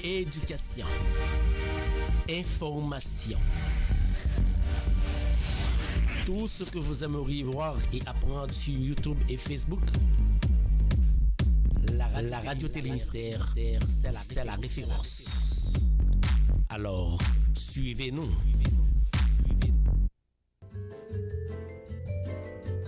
Éducation. Information. Tout ce que vous aimeriez voir et apprendre sur YouTube et Facebook. La radio Télémystère, c'est la référence. Alors, suivez-nous.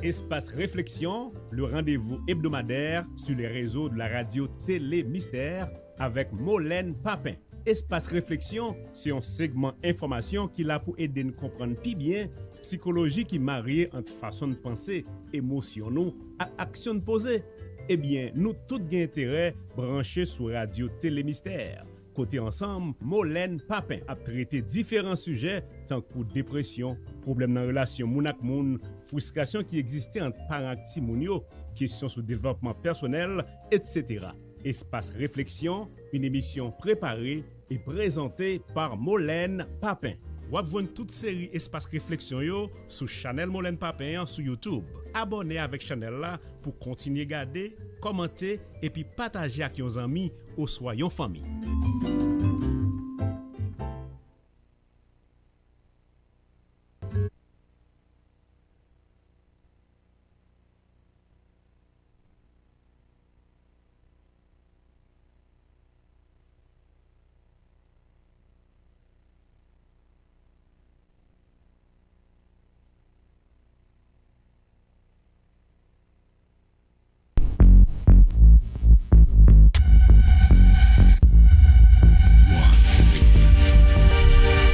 Espace Réflexion, le rendez-vous hebdomadaire sur les réseaux de la radio Télémystère avec Molène Papin. Espace Réflexion, c'est un segment information qui l'a pour aider nous comprendre plus bien psychologie qui marie entre façon de penser, émotion nous et action de poser. Eh bien, nous tous gain intérêt branchés sur radio Télémystère. Côté ensemble, Molène Papin a traité différents sujets tant que dépression, problèmes dans la relation moun ak moun, frustration qui existait entre parents et ti moun yo, questions sur développement personnel, etc. Espace Réflexion, une émission préparée et présentée par Molène Papin. Vous avez toute série Espace Réflexion yo sur Channel Molène Papin sur YouTube. Abonnez avec Channel là pour continuer à garder, commenter et puis partager avec vos amis ou soit yon famille.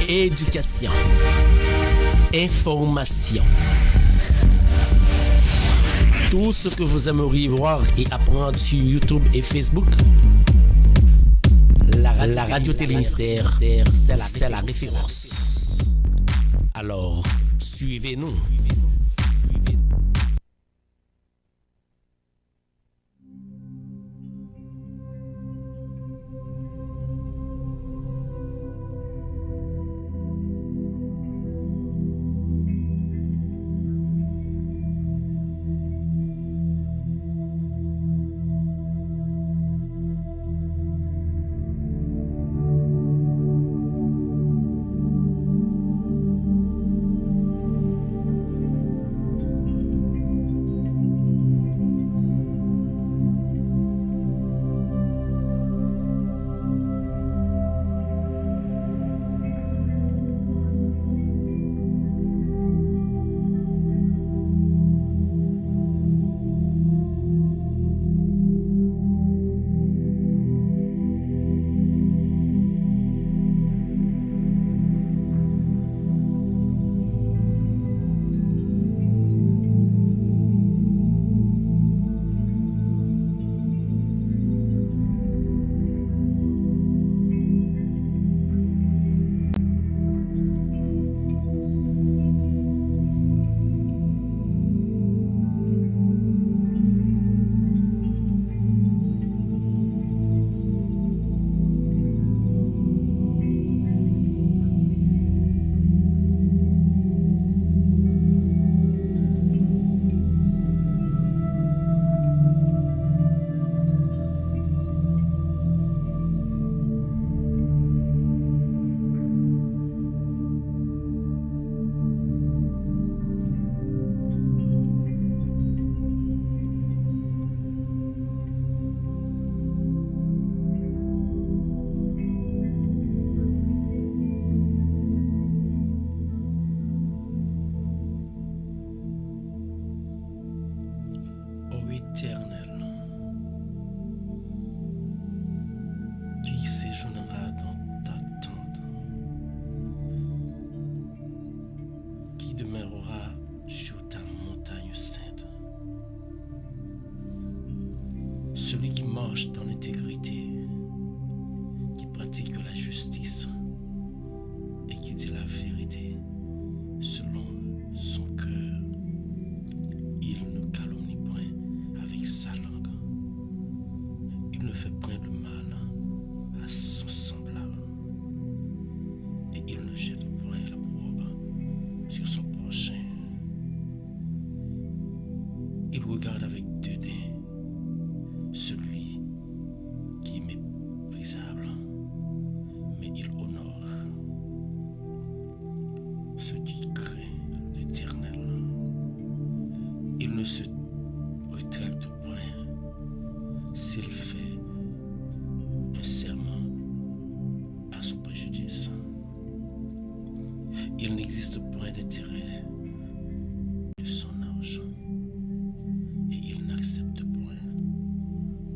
Éducation. Information. Tout ce que vous aimeriez voir et apprendre sur YouTube et Facebook. La radio Télémystère, c'est la référence. Alors, suivez-nous. Celui qui marche dans l'intégrité, qui pratique la justice et qui dit la vérité selon son cœur, il ne calomnie point avec sa langue. Il ne fait point le mal à son semblable et il ne jette point l'opprobre sur son prochain. Il regarde avec dédain celui qui est méprisable ce qui craint l'Éternel, il ne se rétracte point s'il fait un serment à son préjudice. Il n'existe point d'intérêt de son argent et il n'accepte point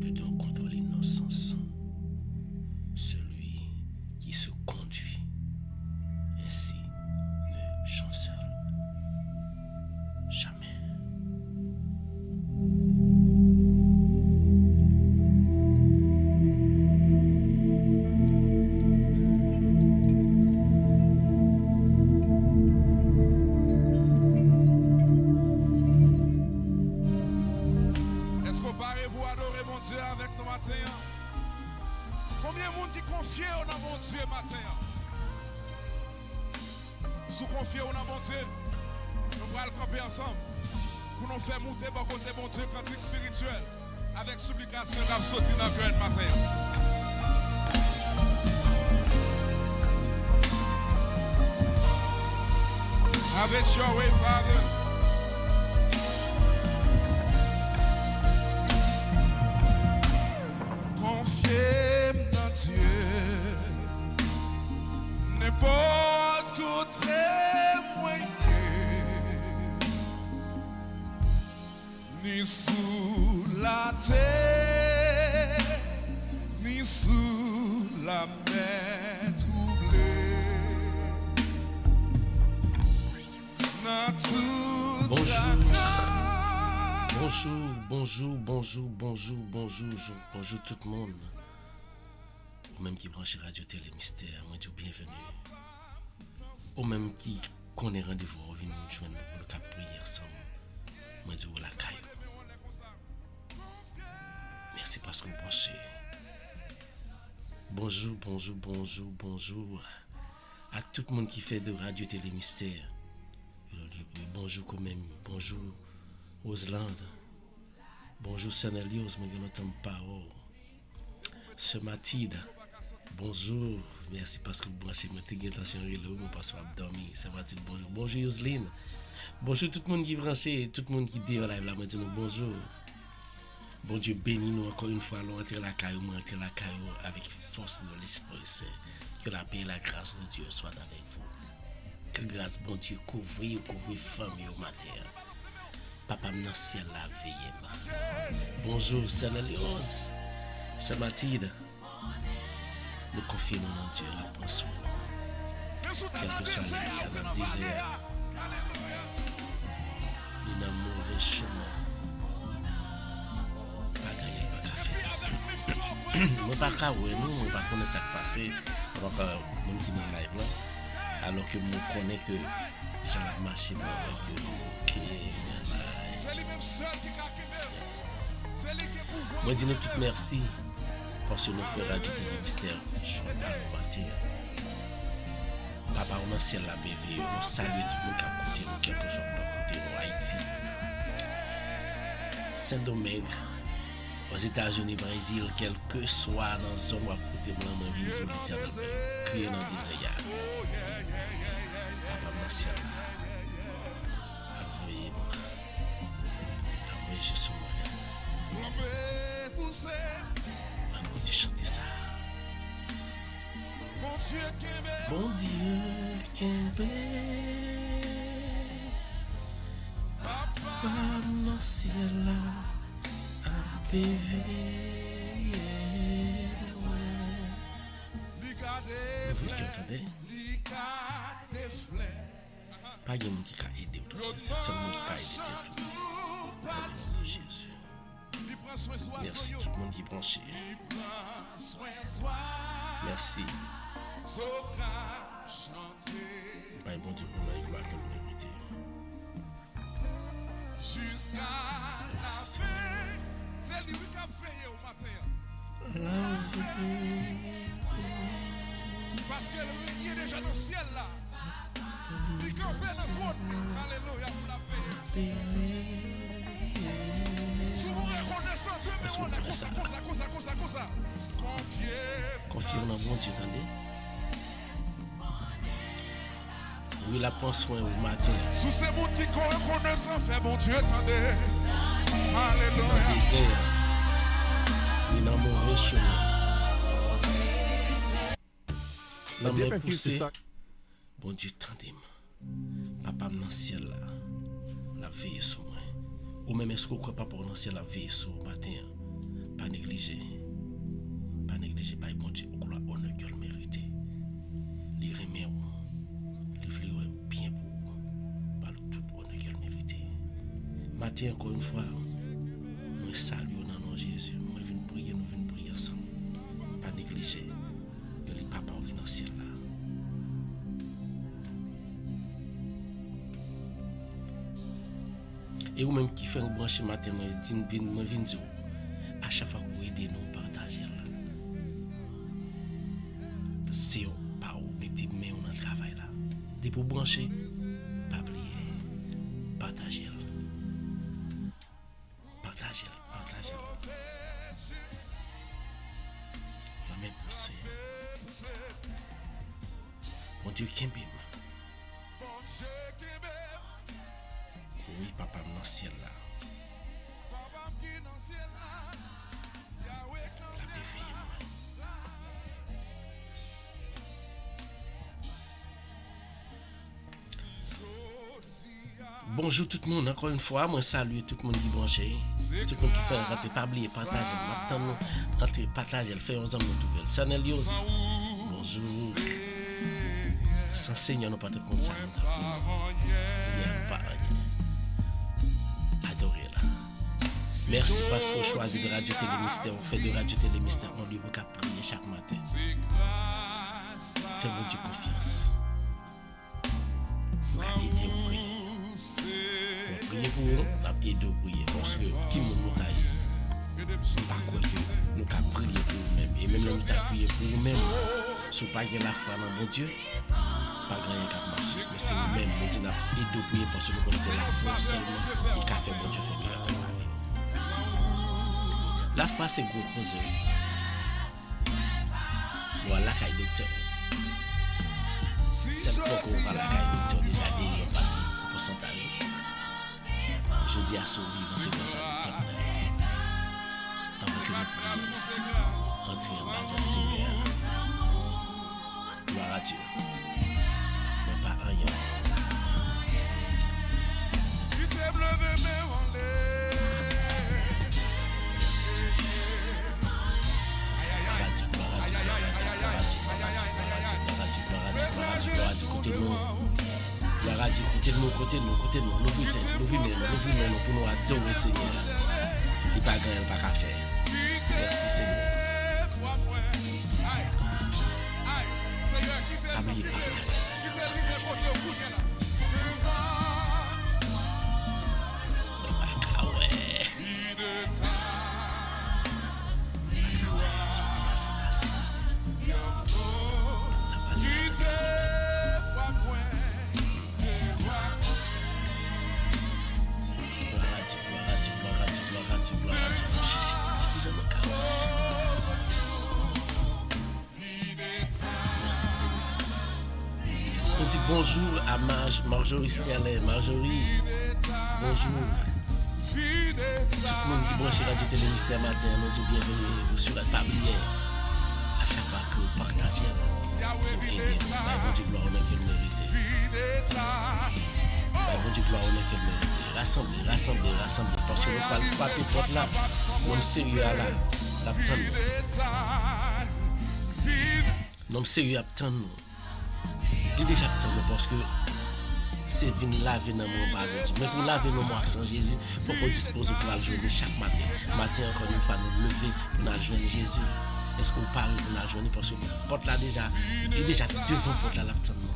de don contre l'innocence. Celui qui se conduit ainsi ne chancelle jamais. Est-ce qu'on parlez-vous adorer mon Dieu avec nous matin? Combien de monde qui confie dans mon Dieu matin? Si vous confiez dans mon Dieu, nous allons camper ensemble pour nous faire monter par côté mon Dieu cantique spirituel avec supplication qui sorti dans le cœur matin. Have it your way, Father. Confiez dans Dieu, n'importe côté moyen, ni sous la terre, ni sous la mer troublée. Dans toute Bonjour. la Bonjour tout le monde. Ou même qui branche Radio Télé Mystère, moi dis bienvenue. Ou même qui connaît rendez-vous, venez nous joindre pour le cap prier ensemble. Moi dis la caille. Merci parce que vous branchez. Bonjour à tout le monde qui fait de Radio Télé Mystère. Bonjour quand même, bonjour Roselande. Bonjour Sanelios, je n'entends pas. Sœur Mathilde, bonjour. Merci parce que vous branchez ma attention et l'eau, parce que vous dormir. Sœur Mathilde, bonjour. Bonjour Yoseline. Bonjour tout le monde qui branché, tout le monde qui dit en live là, moi dis bonjour. Bon Dieu bénis nous encore une fois, nous entrer la caillou, avec force de l'Esprit Saint. Que la paix et la grâce de Dieu soient avec vous. Que grâce bon Dieu couvre famille au matin. Papa dans ciel la veille. Bonjour Sanelios, Sœur Mathilde. Nous confions en Dieu la pensée. Quel que soit le désert, il n'a mauvais chemin. Pas gagner, pas café. Moi pas qu'à ouais, nous, on va connaître ça qui passe. Donc, mon qui dans live là. Alors que moi connais que j'ai marché avec moi dis nous tout merci parce que nous faisons Radio Télé Mystère choix par le matin. Papa on a ciel la BV, nous saluons tout le monde qui a côté nous, quel que soit le côté nous, Haïti, Saint-Domingue, aux États-Unis, Brésil, quel que soit dans la zone où à côté de moi, vie sur l'Éternel, crier dans le désert. Papa mon ciel là, avouez Jésus moi. On va chanter ça. Bon Dieu, Kembe, Papa mon ciel là, à PV. Vous qui entendez? Pas de monde qui a aidé, c'est seulement qui a aidé. Au nom de Jésus. Merci tout le monde qui est branché. Merci. Bah, bon Dieu, pour la gloire que nous méritons. Merci Seigneur. C'est lui qui a fait au matin. Parce que le règne est déjà dans le ciel là. Il campait dans le trône. Alléluia pour la paix. Si vous reconnaissez un peu, mais on est comme ça. Confiez en mon Dieu, attendez. Oui, la prend soin au matin. Sous ces mondes qui connaissent sans fait, bon Dieu, attendez. Dans le Alléluia. désert. Ni dans mauvais chemin. Dans mes different piece to poussées. start. Bon Dieu, tendez. Papa dans le ciel là. La veille sur moi. Ou même est-ce qu'on croit papa dans le ciel la veille sur le matin. Pas négliger. Pas négliger. Pas bon Dieu. Ou croire honneur que le mérite. Les remet ou. Les fleurs bien pour vous. Pas tout honneur que le mérite. Matin encore une fois. Moi salue dans le nom de Jésus. Moi viens prier. Nous venons prier ensemble. Pas négliger. Que les papas au dans le ciel là. Et ou même qui fait un branche matin, moi viens dire à chaque fois que vous aidez nous partager là. C'est pas où mettez main dans le travail là. Dès pour brancher, pas oublier partager. Partager. La même poussée. Mon Dieu qui m'aime. Oui, papa, dans le ciel là. La réveille moi. Bonjour tout le monde, encore une fois, moi salue tout le monde qui branché, tout le monde qui fait rentrer, pas oublier, partager, maintenant rentrer, partager, faire aux hommes nouvelles. Sanelios, bonjour. Sans Seigneur, nous pas te concernés. Adorez là. Merci parce que vous choisissez de Radio Télé Mystère, vous faites de Radio Télé Mystère un lieu pour prier chaque matin. Faites-vous du confiance. Vous allez aider à prier. Vous priez pour nous, vous allez aider à prier. Parce que qui nous taille, pas quoi que nous allons prier pour nous-mêmes. Et même nous allons prier pour nous-mêmes. Si vous n'avez pas la foi dans bon Dieu, pas grand chose à marcher. Mais c'est nous-mêmes, nous disons, aider à prier parce que nous connaissons la foi seulement qui a fait bon Dieu faire miracle. La foi, c'est gros cause. Voilà, qu'il y a docteur. C'est le point qu'on va la docteur déjà dit, on parti au pourcentage. Je dis à son vivant, c'est grâce à docteur. Avant que nous prions, entrer en base à Seigneur. Gloire à Dieu. Mais pas rien. Merci Seigneur. Côté nous, pour nous adorer Seigneur. Il n'y a pas de rien, pas qu'à faire. Merci Seigneur. Amis, on dit bonjour à Marjorie Sterlet. Marjorie, bonjour. Tout le monde qui branche Radio Télé Mystère matin, nous dit bienvenue sur la table. À chaque fois que vous partagez, c'est aider. Bon Dieu, gloire, on a fait le mériter. Bon Dieu, gloire, on a fait le mériter. Rassemblez. Parce que nous ne parlons pas de porte là. Nous sommes sérieux à la nous sommes sérieux à attendre. Il est déjà attendre parce que c'est venir laver dans mon bas. Mais pour laver nos mois sans Jésus, il faut qu'on dispose pour la journée chaque matin. Matin, encore une fois, nous lever pour la journée Jésus. Est-ce qu'on parle pour la journée? Parce que le porte là déjà, il est déjà devant le porte là, l'attendre.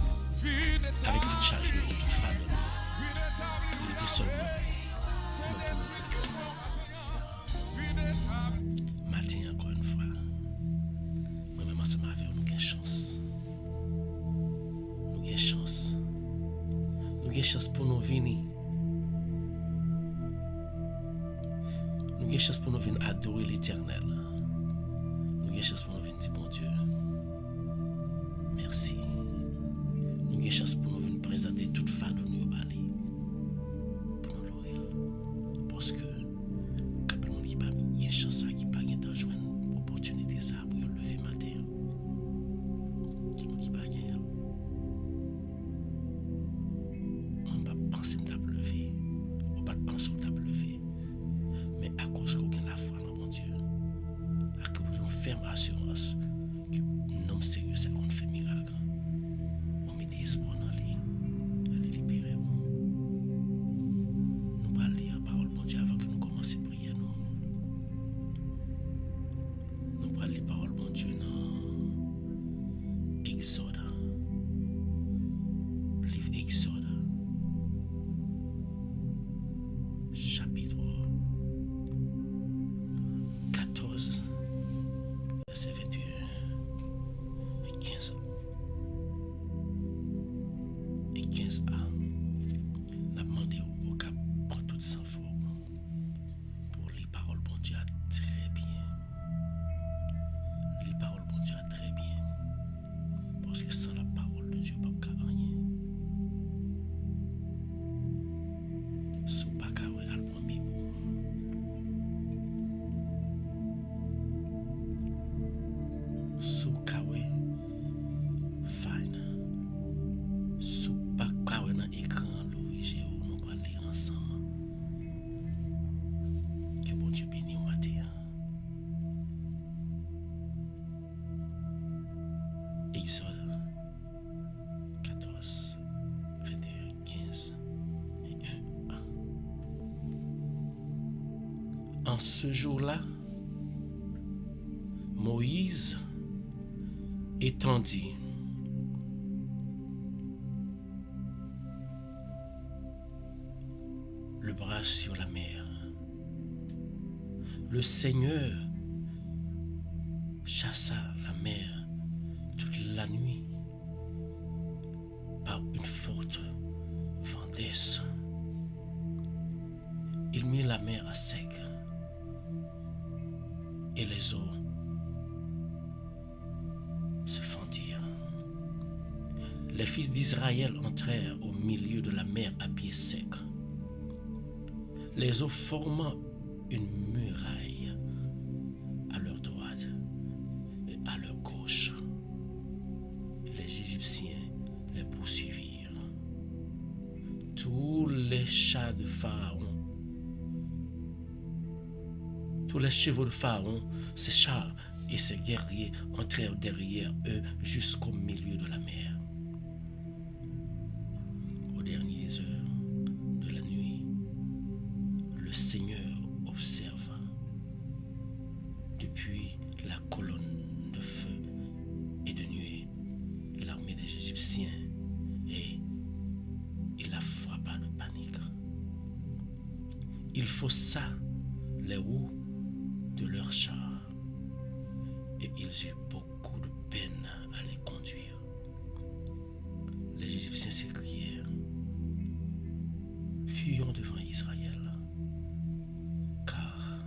Avec toute charge, toute famille. Il était seul. Matin, encore une fois. Moi-même, ensemble avec nous, nous avons chance. Nous avons chance. Nous avons chance pour nous venir. Nous avons chance pour nous venir adorer l'Éternel. Nous avons chance pour nous venir dire bon Dieu. Merci. Nous avons chance pour nous venir présenter toute fardeau nous parler pour nous louer. Parce que quand on dit pas il y a une chance qui pas gain de joindre opportunité ça pour lever matin. Qui nous dit pas gain. On va penser de lever, on va penser de lever. Mais à cause qu'on a la foi dans mon Dieu, à cause qu'on ferme assurance que non sérieux c'est qu'on fait miracle. On met des espoirs dans lui. Allez libérer nous. Nous allons lire la parole de Dieu avant que nous commencions à prier. Nous allons lire la parole de Dieu dans Exode. Livre Exode. Chapitre 14, verset 21 et 15. Et 15a. On a demandé au cap pour tout sans forme. Pour les paroles bon Dieu très bien. Les paroles bon Dieu très bien. Parce que sans la parole de Dieu, pas de rien. Sous pas qu'à le premier mot. Sous kawe fine. Sous pas kawe dans écran l'origine nous va lire ensemble. Que bon Dieu bénisse au matin. Exode 14, 21, 15 et 1. En ce jour-là, Moïse étendit le bras sur la mer. Le Seigneur chassa la mer toute la nuit par une forte vendesse. Il mit la mer à sec et les eaux se fendirent. Les fils d'Israël entrèrent au milieu de la mer à pied sec, les eaux formant une muraille à leur droite et à leur gauche. Les Égyptiens les poursuivirent. Tous les chats de Pharaon, tous les chevaux de Pharaon, ses chars et ses guerriers entrèrent derrière eux jusqu'au milieu de la mer. Aux dernières heures de la nuit, le Seigneur observa depuis la colonne de feu et de nuée l'armée des Égyptiens et il la frappa de panique. Il faussa les roues de leurs chars et ils eurent beaucoup de peine à les conduire. Les Égyptiens s'écrièrent: fuyons devant Israël, car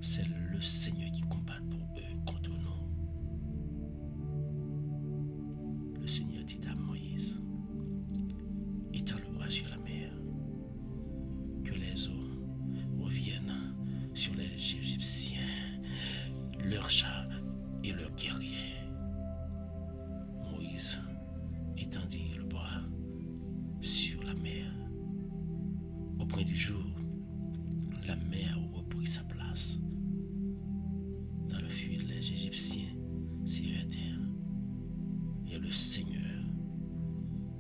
c'est le Seigneur qui combat pour eux contre nous. Le Seigneur dit à Moïse: étends le bras sur la mer, que les eaux reviennent sur les Égyptiens, leurs chars et leurs guerriers. Moïse étendit le bras sur la mer. Au point du jour, la mer reprit sa place. Dans le fuite, les Égyptiens s'y arrêtèrent et le Seigneur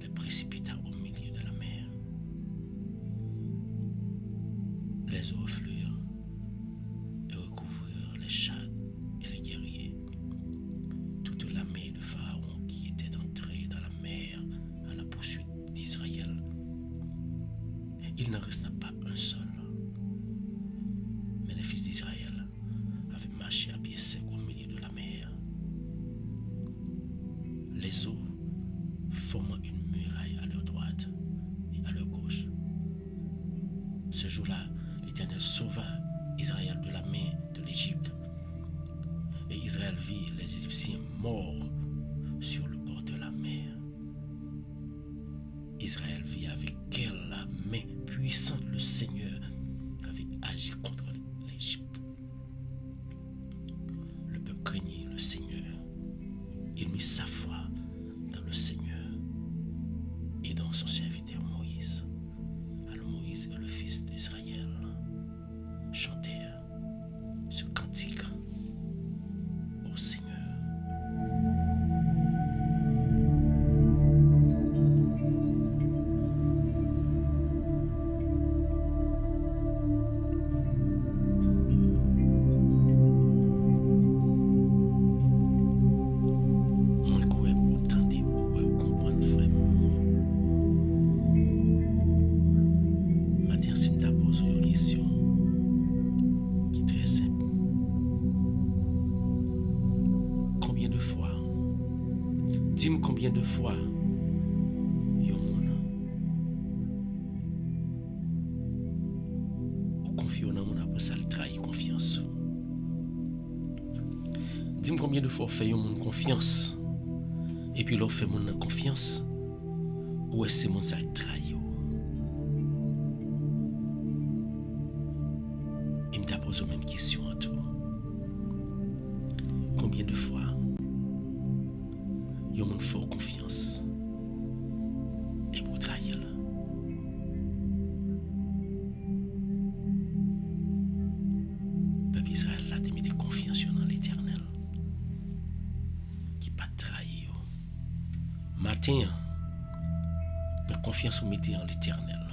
les précipita au milieu de la mer. Les eaux affluèrent et recouvrirent les chats et les guerriers. Toute l'armée de Pharaon qui était entrée dans la mer à la poursuite d'Israël, il n'en resta pas un seul. Mais les fils d'Israël avaient marché à pied sec au milieu de la mer. Les eaux formant une muraille à leur droite et à leur gauche. Ce jour-là, l'Éternel sauva Israël de la main de l'Égypte. Et Israël vit les Égyptiens morts sur le bord de la mer. et avec quelle main puissante le Seigneur avait agi contre l'Égypte. Le peuple craignait le Seigneur. Il mit sa foi dans le Seigneur et dans son serviteur Moïse. Alors Moïse et le fils d'Israël chantèrent ce cantique au Seigneur. Dis-moi combien de fois yon moun ou confiant dans moun après ça le trahit confiance. Dis-moi combien de fois fait yon moun confiance et puis l'on fait moun confiance ou est-ce que moun ça le trahit. Et me t'a posé la même question à toi. Combien de fois yon moun fort confiance et pour trahir. Peuple Israël là te mette confiance dans l'Éternel qui pas trahir. Matin, la confiance vous mettez en l'Éternel.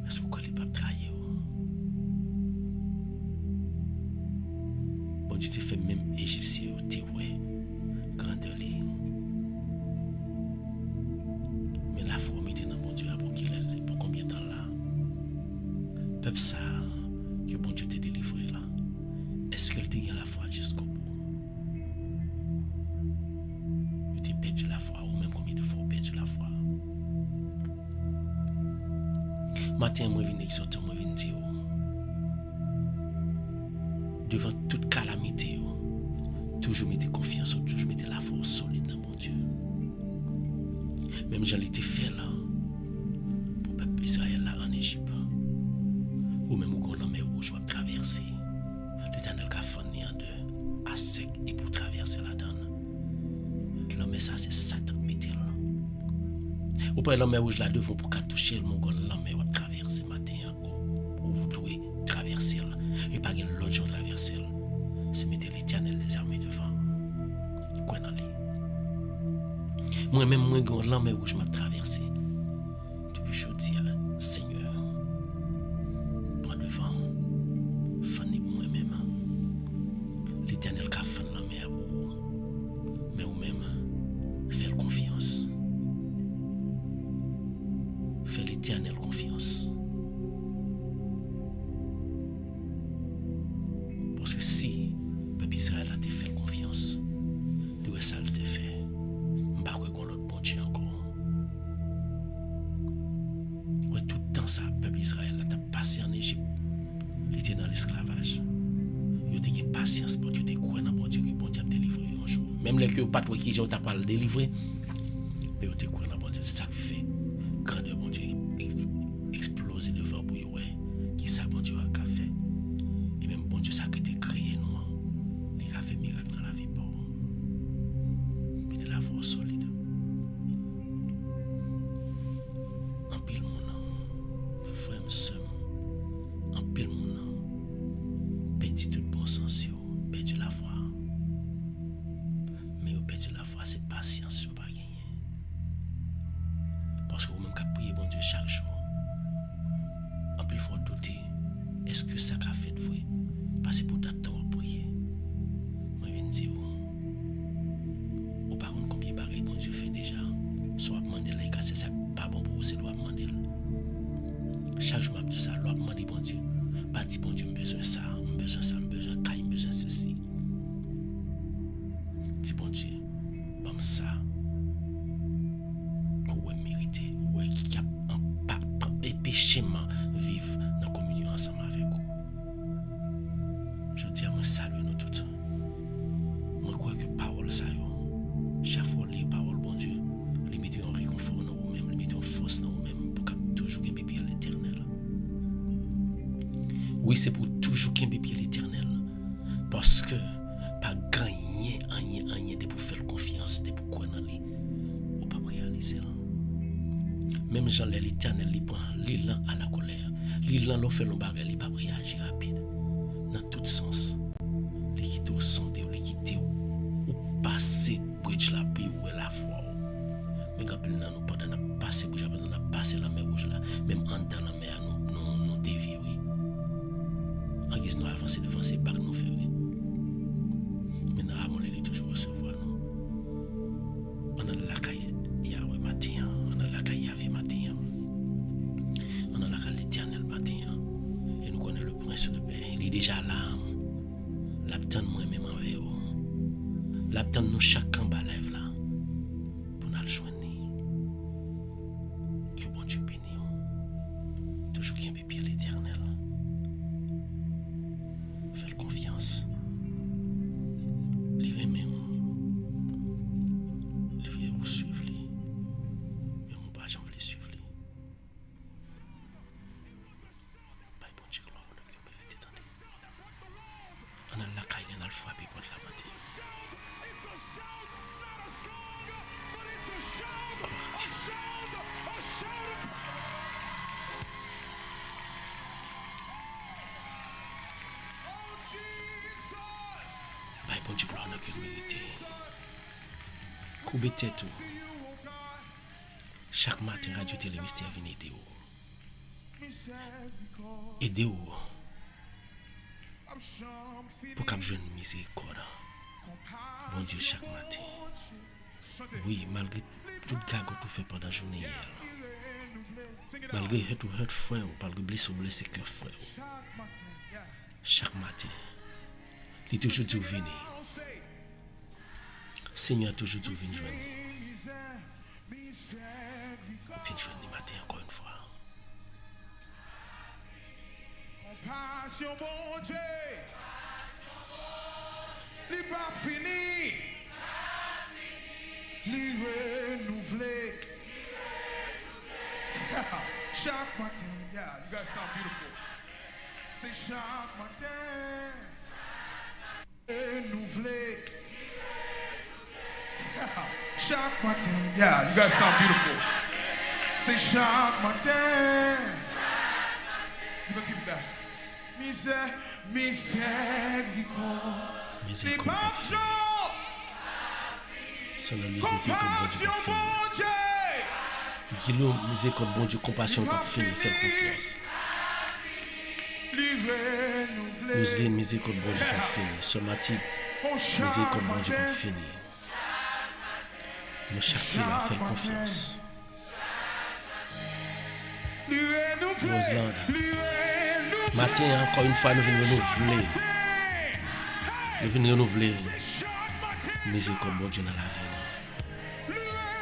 Est-ce que vous ne pas trahir? Bon Dieu te fait même Égyptien au témoin. Grandeur. Mais la foi mettez dans bon Dieu pour qu'il ait pour combien de temps là? Peuple ça que bon Dieu t'a délivré là. Est-ce qu'elle t'a gagné la foi jusqu'au bout? Tu t'es perdu la foi ou même combien de fois perdu la foi? Matin moi viens exhorter, moi viens dire devant toute calamité. Toujours mettez confiance, toujours mettez la force solide dans mon Dieu. Même j'en étais fait là, pour le peuple Israël là en Égypte. Ou même où on mer rouge va traverser. L'Éternel a fait en deux, à sec et pour traverser la donne. L'homme ça c'est Satan mettez là. Ou pas l'homme rouge là devant pour qu'à toucher le monde l'homme va traverser matin ou vous devez traverser là. Et pas l'autre jour traverser là. C'est mettre l'Éternel les armées devant. Quoi dans lui? Moi-même, moi, quand l'homme où je m'ai traversé, depuis jeudi, Seigneur, prends devant, fanny pour moi-même. L'Éternel qui a fait l'homme à vous, mais vous-même, faites confiance. Faites l'Éternel confiance. Parce que si peuple Israël a te fait confiance, de ça te fait, m'pas quoi qu'on l'autre bon Dieu encore. Ouais, tout le temps ça, peuple Israël a passé en Égypte, il était dans l'esclavage. Il a eu patience pour Dieu, il croit dans bon Dieu que bon Dieu a délivré un jour. Même les que pas toi qui j'ai pas le délivrer, mais il croit dans bon Dieu, c'est ça qui fait grandeur bon Dieu exploser devant vous, ouais, qui ça bon Dieu a fait. Et même bon Dieu ça qui était créé nous, il a fait miracle dans la vie pour mettez la force solide. En pile monde, frère soeur, en pile monde, perdu tout bon sens, perdu la foi. Mais vous perdu la foi, c'est patience, vous pas gagner. Parce que vous-même qui priez bon Dieu chaque jour, en pile faut douter, est-ce que ça qu'a fait de vous? Parce que pour d'attendre à prier. Moi je viens dire, ou par contre combien de bagages bon Dieu fait déjà, soit demander là, c'est ça pas bon pour vous, c'est doit demander. Chaque jour, je dis ça, doit demander bon Dieu. Pas dire bon Dieu, j'ai besoin de ça, j'ai besoin de ça, j'ai besoin de ça, j'ai besoin de ceci. Dis bon Dieu, bon ça, ou mériter, ou qui a un péchément vivre dans la communion ensemble avec vous. Je dis à moi, salut nous tous. Moi, crois que parole ça, chaque fois les paroles, bon Dieu, les mettez en réconfort dans vous-même, les mettez en force dans Oui, c'est pour toujours qu'il y ait l'éternel. Parce que pas gagner rien de pour faire confiance, de pour quoi dans lui. Ou pas réaliser. Même Jean l'éternel, il prend l'élan à la colère. L'élan l'on fait l'embarras, il pas réagir rapide. Dans tout sens. L'équité au sondé, l'équité au passer bridge la paix ou la foi. Mais quand nous pendant de passer bridge, pendant de passer la mer rouge là, même en dans la mer, nous dévier, oui. En guise nous avancer devant ces bacs nous faire, oui. Mais nous avons les toujours recevoir, non. On a la caille, Yahweh matin, on a la caille Yahweh matin. On a la caille l'éternel matin. Et nous connaissons le prince de paix. Il est déjà là. L'abtend moi-même avec vous. L'abtend nous chacun balève là. Pour nous le joindre. Que bon Dieu bénisse. Toujours qui aime bien l'éternel. Faites confiance. Les remet. Les vieux vous suivent. Mais on ne va jamais les suivre. Pas bon Dieu, gloire, on ne peut pas attendre. On a la caille, on a le frappé pour la matin. Gloire à Dieu. Bah, bon Dieu, gloire, on a que le mérité. Coubez tête. Chaque matin, Radio Télé Mystère vient aider vous. Aidez-vous. Pour qu'on joue une miséricorde. Bon Dieu, chaque matin. Oui, malgré tout le cas que tu fais pendant la journée hier. Malgré tout le frère, malgré blessé cœur frère. Chaque matin. Il est toujours dit venir. Seigneur a toujours dit venir joindre. Viens joindre le matin encore une fois. Compassion, bon Dieu. Il pas fini. Il renouvelé. Chaque matin, yeah, you guys sound beautiful. C'est chaque matin. Renouvelé. Chaque matin, yeah, you guys sound beautiful. C'est chaque matin. We're gonna keep it that. Miséricorde. Selon lui, miséricorde, bon Dieu, pour finir. Guillaume, miséricorde, bon Dieu, compassion, pour finir, faites confiance. Muslim, miséricorde, bon Dieu, pour finir. Sœur Mathilde, miséricorde, bon Dieu, pour finir. Mais chaque là, faites confiance. Roseland, matin, encore une fois, nous venons renouveler. Nous venons renouveler. Miséricorde, bon Dieu, dans la vie.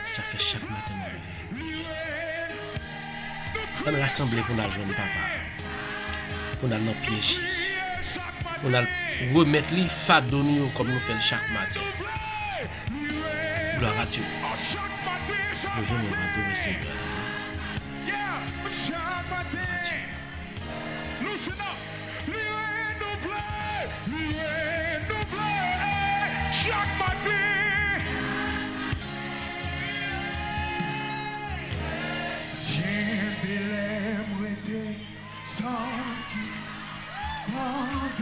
Ça fait chaque matin, nous lever. On rassemble pour nous joindre papa. Pour nous pied Jésus. Pour nous remettre les fardeaux comme nous faisons chaque matin. Gloire à Dieu. Nous venons adorer Seigneur. Chaque matin.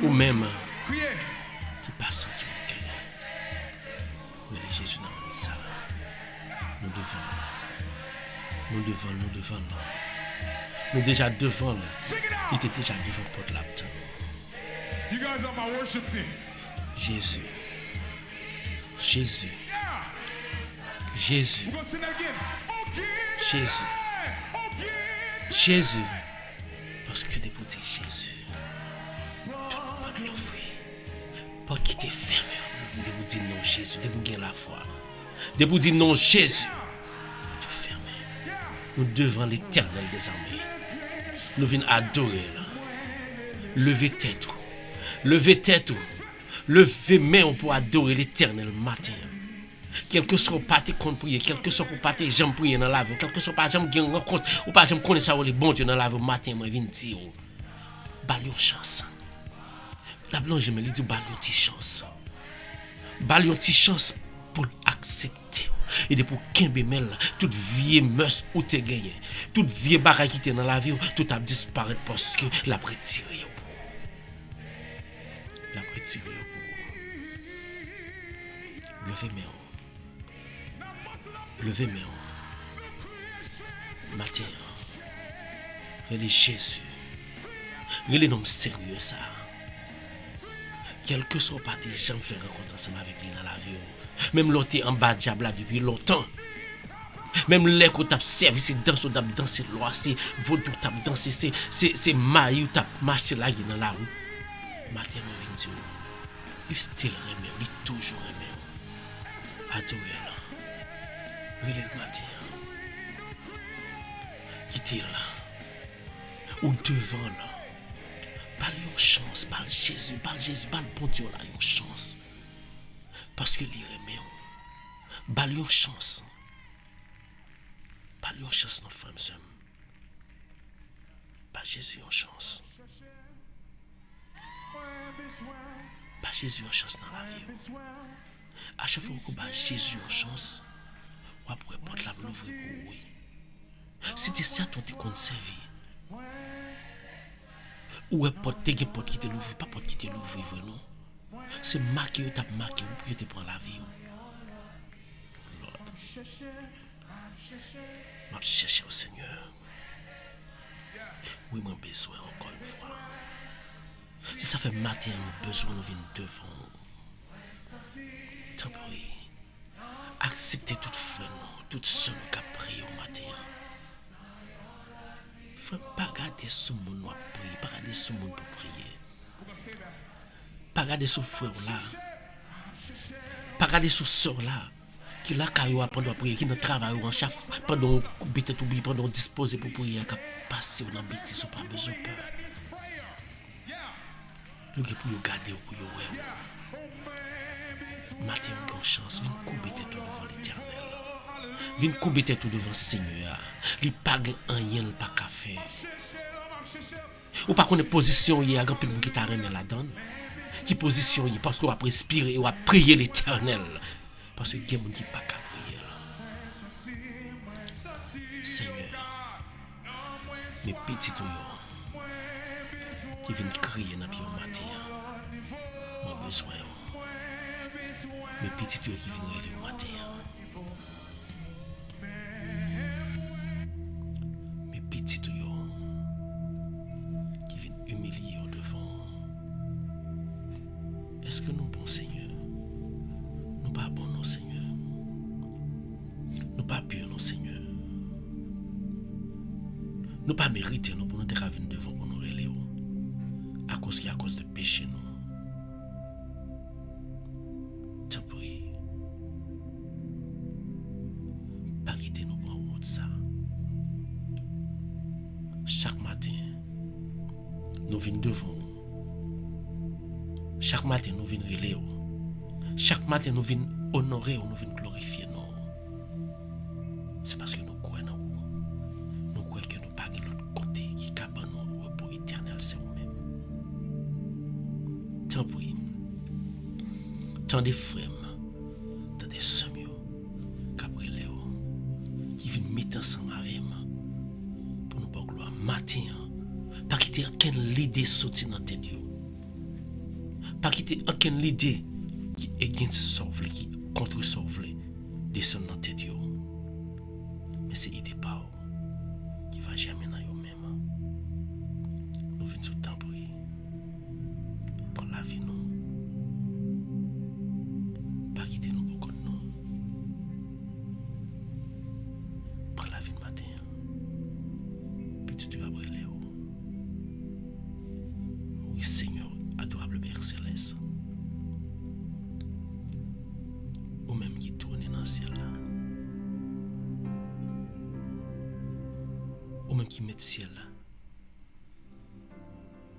Ou même qui passe en Dieu. Mais les Jésus dans ça. Nous devons. Nous déjà devant. Il était déjà devant pour l'abtend. You guys are my worship team. Jésus. We're gonna sing that again. Jésus. Parce que des pour dire Jésus. Tout pas de l'offrir. Pas quitter fermé. De vous dire non Jésus. De vous gagner la foi. De vous dire non Jésus. Pas tout fermer. Nous devant l'éternel des armées. Nous venons adorer là. Levez tête. Levez main pour adorer l'éternel matin. Quel que soit pas qu'on prier, quel que soit pas j'aime prier dans la vie, quel que soit pas j'aime gagner rencontre ou pas j'aime connaître ça les bon Dieu dans la vie matin moi viens dire. Bal yon chance. La blanche, je me dit, bal yon ti chance. Bal yon ti chance pour accepter. Et de pour kembe mel, toute vieille mœurs ou te gagné, toute vieille bagaille qui était dans la vie, tout a disparu parce que la retiré. La retiré. Levez mes mains. Levez mes mains. Matin. Relais Jésus. Relais nom sérieux ça. Quel que soit pas tes gens faire rencontre ensemble avec lui dans la vie. Même l'autre en bas diable depuis longtemps. Même les que t'as servi, c'est danser, t'as dansé loi, c'est vaudou, t'as dansé, c'est maï, t'as marché là dans la rue. Matin, me vient dire, il style remet, il toujours remet. Adorez là. Relais le matin. Quittez là. Ou devant là. Pas une chance, pas Jésus, pas le bon Dieu là, une chance. Parce que l'y remet. Pas une chance. Pas une chance, nos frères, sœurs. Pas Jésus en chance. Pas Jésus en chance dans la vie. À chaque fois qu'on bat Jésus en chance, on va pouvoir porter la l'ouvrir pour oui. Si tu sais, tu te conservé. Ou est porte qui te l'ouvrir, pas porte qui te l'ouvrir, non. C'est marqué ou t'as marqué ou pour te prendre la vie. Lord. M'a cherché au Seigneur. Oui, mon besoin encore une fois. Si ça fait matin, nous besoin nous venir devant. Tant pis. Acceptez toute frère, toute seule qui a prié au matin. Faut pas garder ce monde pour prier, pas garder ce monde pour prier. Pas garder ce frère là. Pas garder ce soeur là. Qui là quand pendant prier, qui ne travaille en chef pendant couper tête oublier pendant disposer pour prier, qui passer dans bêtise, pas besoin de peur. Nous pour garder ou pour matin une chance, viens couper tête devant l'Éternel. Viens couper tête devant le Seigneur. Il pas rien pas qu'à faire. Ou pas qu'on est position il y a grand monde qui t'a remis la donne. Qui position il parce qu'on va respirer et on va prier l'Éternel. Parce que il y a des gens qui pas qu'à prier là. Seigneur, mes petits tuyaux qui viennent crier dans le matin. Mon besoin. Mes petits tuyaux qui viennent relire au matin. Mes petits tuyaux qui viennent humilier au devant. Est-ce que nous, bon Seigneur, nous pas bon, non, Seigneur? Nous pas purs, non, Seigneur? Nous pas mériter, nous, pour nous venir devant, pour nous relayer. À cause de péché, nous. T'en prie. Pas quitter nous pour en ça. Chaque matin, nous venons devant. Chaque matin, nous venons relayer. Chaque matin, nous venons honorer ou nous venons glorifier. Non. C'est parce que nous croyons en vous. Nous croyons que nous pas de l'autre côté qui cabane au repos éternel, c'est vous-même. Tant pis. Tant des frères, tant des sœurs, qui viennent mettre ensemble avec moi pour nous faire gloire matin. Pas quitter aucune idée sortir dans tête. Pas quitter aucune idée qui est sauvé, qui contre sauvé, descendre dans tête. Mais c'est l'idée pas qui va jamais dans eux-mêmes. Nous venons sous temps prier pour la vie nous. Pas quitter nous pour contre nous. Pour la vie de matin. Petit Dieu après Léo. Oui Seigneur, adorable Père Céleste. Ou même qui tourne dans le ciel là. Ou même qui met le ciel là.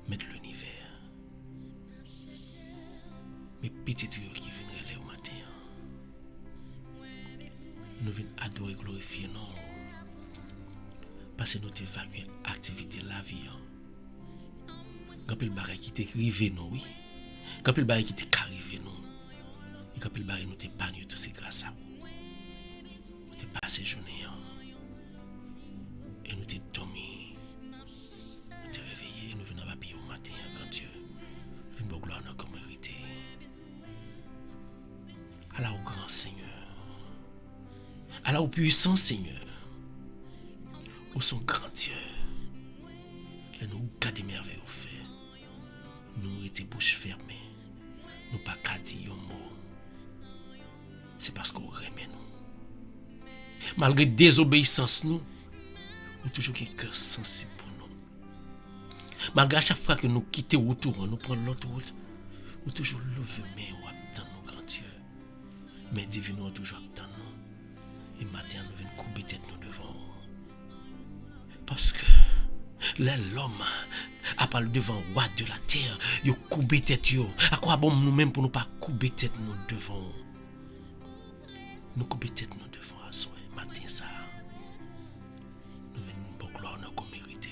Mettre l'univers. Mes petits tuyaux qui viennent relais au matin. Nous venons adorer, glorifier non. Parce que nous évacuons l'activité de la vie. Quand le bagay qui t'est arrivé nous, oui. Quand le bagay qui t'est arrivé nous. Et quand le bagay nous t'est pas tout c'est grâce à vous. Nous t'es passé journée. Et nous t'es dormi. Nous t'es réveillé. Nous venons à pied au matin, grand Dieu. Nous venons gloire comme mérité. Allah au grand Seigneur. Allah au puissant Seigneur. Au son grand Dieu. Là nous gardons des merveilles au fait. Nous étions bouche fermée. Nous pas qu'à dire un mot. C'est parce qu'on remet nous. Malgré désobéissance nous, nous toujours un cœur sensible pour nous. Malgré à chaque fois que nous quittons autour, nous prenons l'autre route, nous toujours lever main ou attendre nous grand Dieu. Mais divin nous toujours attendre nous. Et matin nous venons couper tête nous devant. Parce que là, l'homme a parlé devant roi de la terre, il a coupé tête. À quoi bon nous-mêmes pour nous pas couper tête nous devant? Nous couper tête nous devant à soi, matin ça. Nous venons pour gloire nous comme mérité.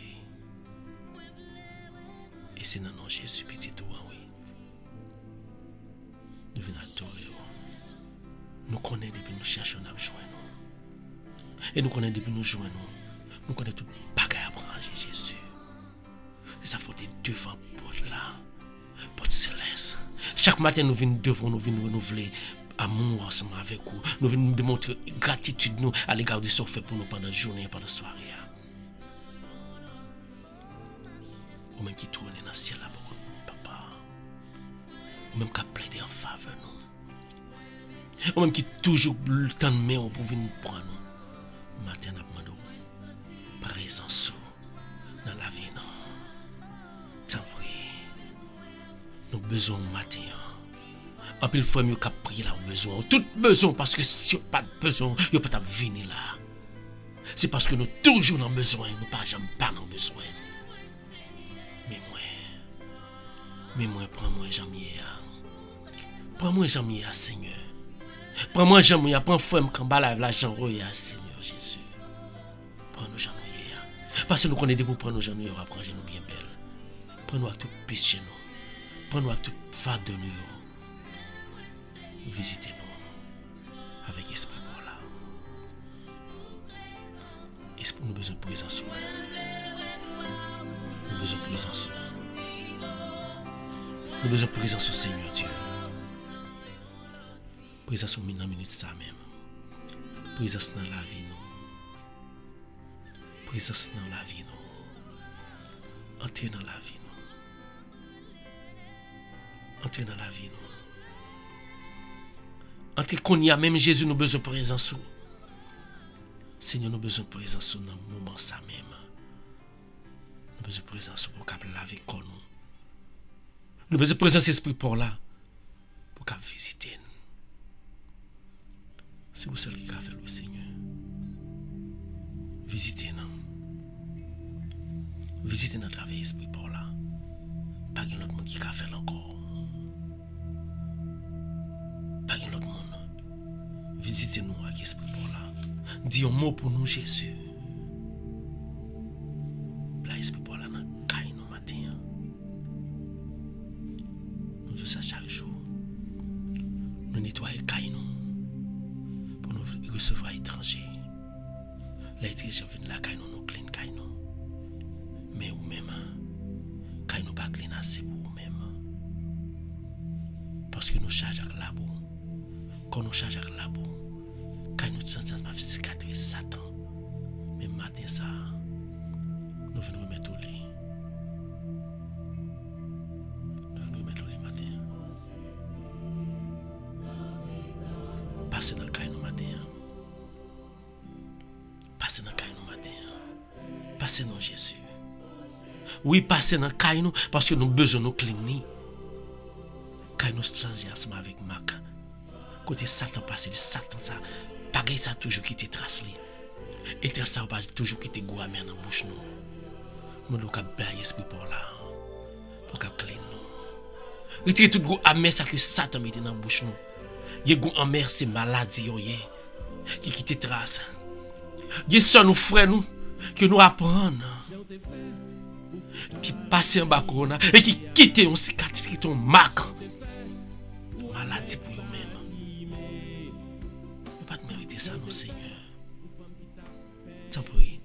Et c'est dans nom Jésus petit tout, oui. Nous venons adorer. Nous connaissons depuis nous cherchons à joindre nous. Et nous connaissons depuis nous joindre nous. Nous connaissons tout bagaille à prendre Jésus. Et ça faut être devant porte là, porte céleste. Chaque matin nous venons devant, nous venons renouveler amour ensemble avec vous. Nous venons nous démontrer gratitude nous à l'égard de ce fait pour nous pendant la journée et pendant la soirée. Ou même qui tourne dans le ciel là, papa. Ou même qui a plaidé en faveur nous. Ou même qui toujours le temps de main pour venir nous prendre nous. Matin nous demandons présence dans la vie non. Tant pis. Nous besoin matin. En plus, il faut mieux qu'à prier là, besoin. Tout besoin, parce que si on n'a pas de besoin, il ne peut pas venir là. C'est parce que nous toujours dans besoin, nous pas jamais pas dans besoin. Mais moi, prends-moi jamais. Prends-moi jamais, Seigneur. Prends-moi jamais, prends femme quand balave la jambe, Seigneur Jésus. Prends-nous jamais. Parce que nous connaissons pour prendre nos gens, nous allons prendre nous bien belles. Prends-nous avec tout péché nous. Prends-nous avec tout fade de nous. Visitez-nous avec esprit pour là. Esprit, nous besoin de présence. Nous besoin de présence. Nous besoin de présence au Seigneur Dieu. Présence au minute ça même. Présence dans la vie nous. Présence dans la vie nous. Entrez dans la vie nous. Entrez dans la vie nous. Entrez qu'on y a même Jésus nous besoin de présence. Seigneur nous besoin de présence dans le moment ça même. Nous besoin de présence pour qu'on laver corps nous. Nous besoin de présence esprit pour là pour qu'on visiter. C'est vous seul qui a fait le Seigneur. Visitez-nous. Visitez notre travail esprit pour là. Pas de l'autre monde qui a fait encore. Pas de l'autre monde. Visitez-nous avec esprit pour là. Dis un mot pour nous, Jésus. La esprit pour là, nous caille nous matin. Nous faisons ça chaque jour. Nous nettoyons caille nous. Pour nous recevoir étrangers. Les étrangers viennent là, caille nous clean caille nous. Mais ou même, quand nous pas clean assez pour nous-mêmes. Parce que nous chargeons avec la boue. Quand nous chargeons avec la boue, quand nous sentons ma cicatrice Satan. Mais matin ça, nous venons remettre au lit. Nous venons remettre au lit matin. Passez dans le caille nous matin. Passez dans le caille nous matin. Passez dans Jésus. Oui, passez dans le caille nous parce que nous avons besoin de nous cleaner. Caille nous changer ensemble avec Marc. Côté Satan passe, Satan ça, pareil ça toujours qui te trace li. Et trace ça pas toujours qui te goût amer dans bouche nous. Nous devons bailler esprit pour là. Pour qu'on clean nous. Retirer tout goût amer ça que Satan mette dans bouche nous. Yé goût amer c'est maladie yoye qui te trace. Yé ça nous frère nous que nous apprendre. qui passe en bas corona et qui quitte une cicatrice qui tombe marque. Maladie pour eux-mêmes. Vous pas mériter ça, non, Seigneur. Tant pis.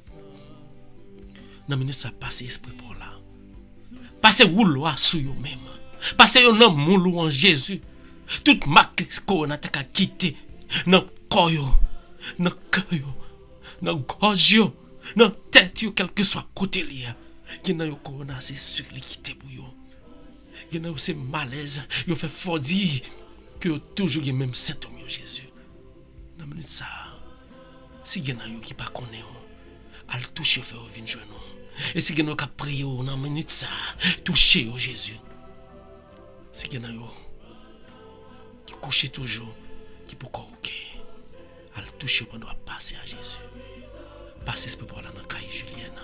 Dans minute ça passe esprit pour là. Passez rouleau sur eux-mêmes. Passez un homme moulou en Jésus. Toute marque corona t'a quitté. Dans corps, dans cœur, dans gorge, dans tête, quel que soit côté lié. Qui n'a eu corona, c'est sûr qu'il quitté pour eux. Qui n'a eu ces malaise, il fait fort dire que toujours les mêmes symptômes Jésus. Dans minute ça, si il y en a qui pas connaît, al toucher faire venir joindre nous. Et si il y en a qui prier dans minute ça, toucher Jésus. Si il y en a qui couche toujours, qui peut OK, al toucher on doit passer à Jésus. Passer esprit pour la dans caille Julienne.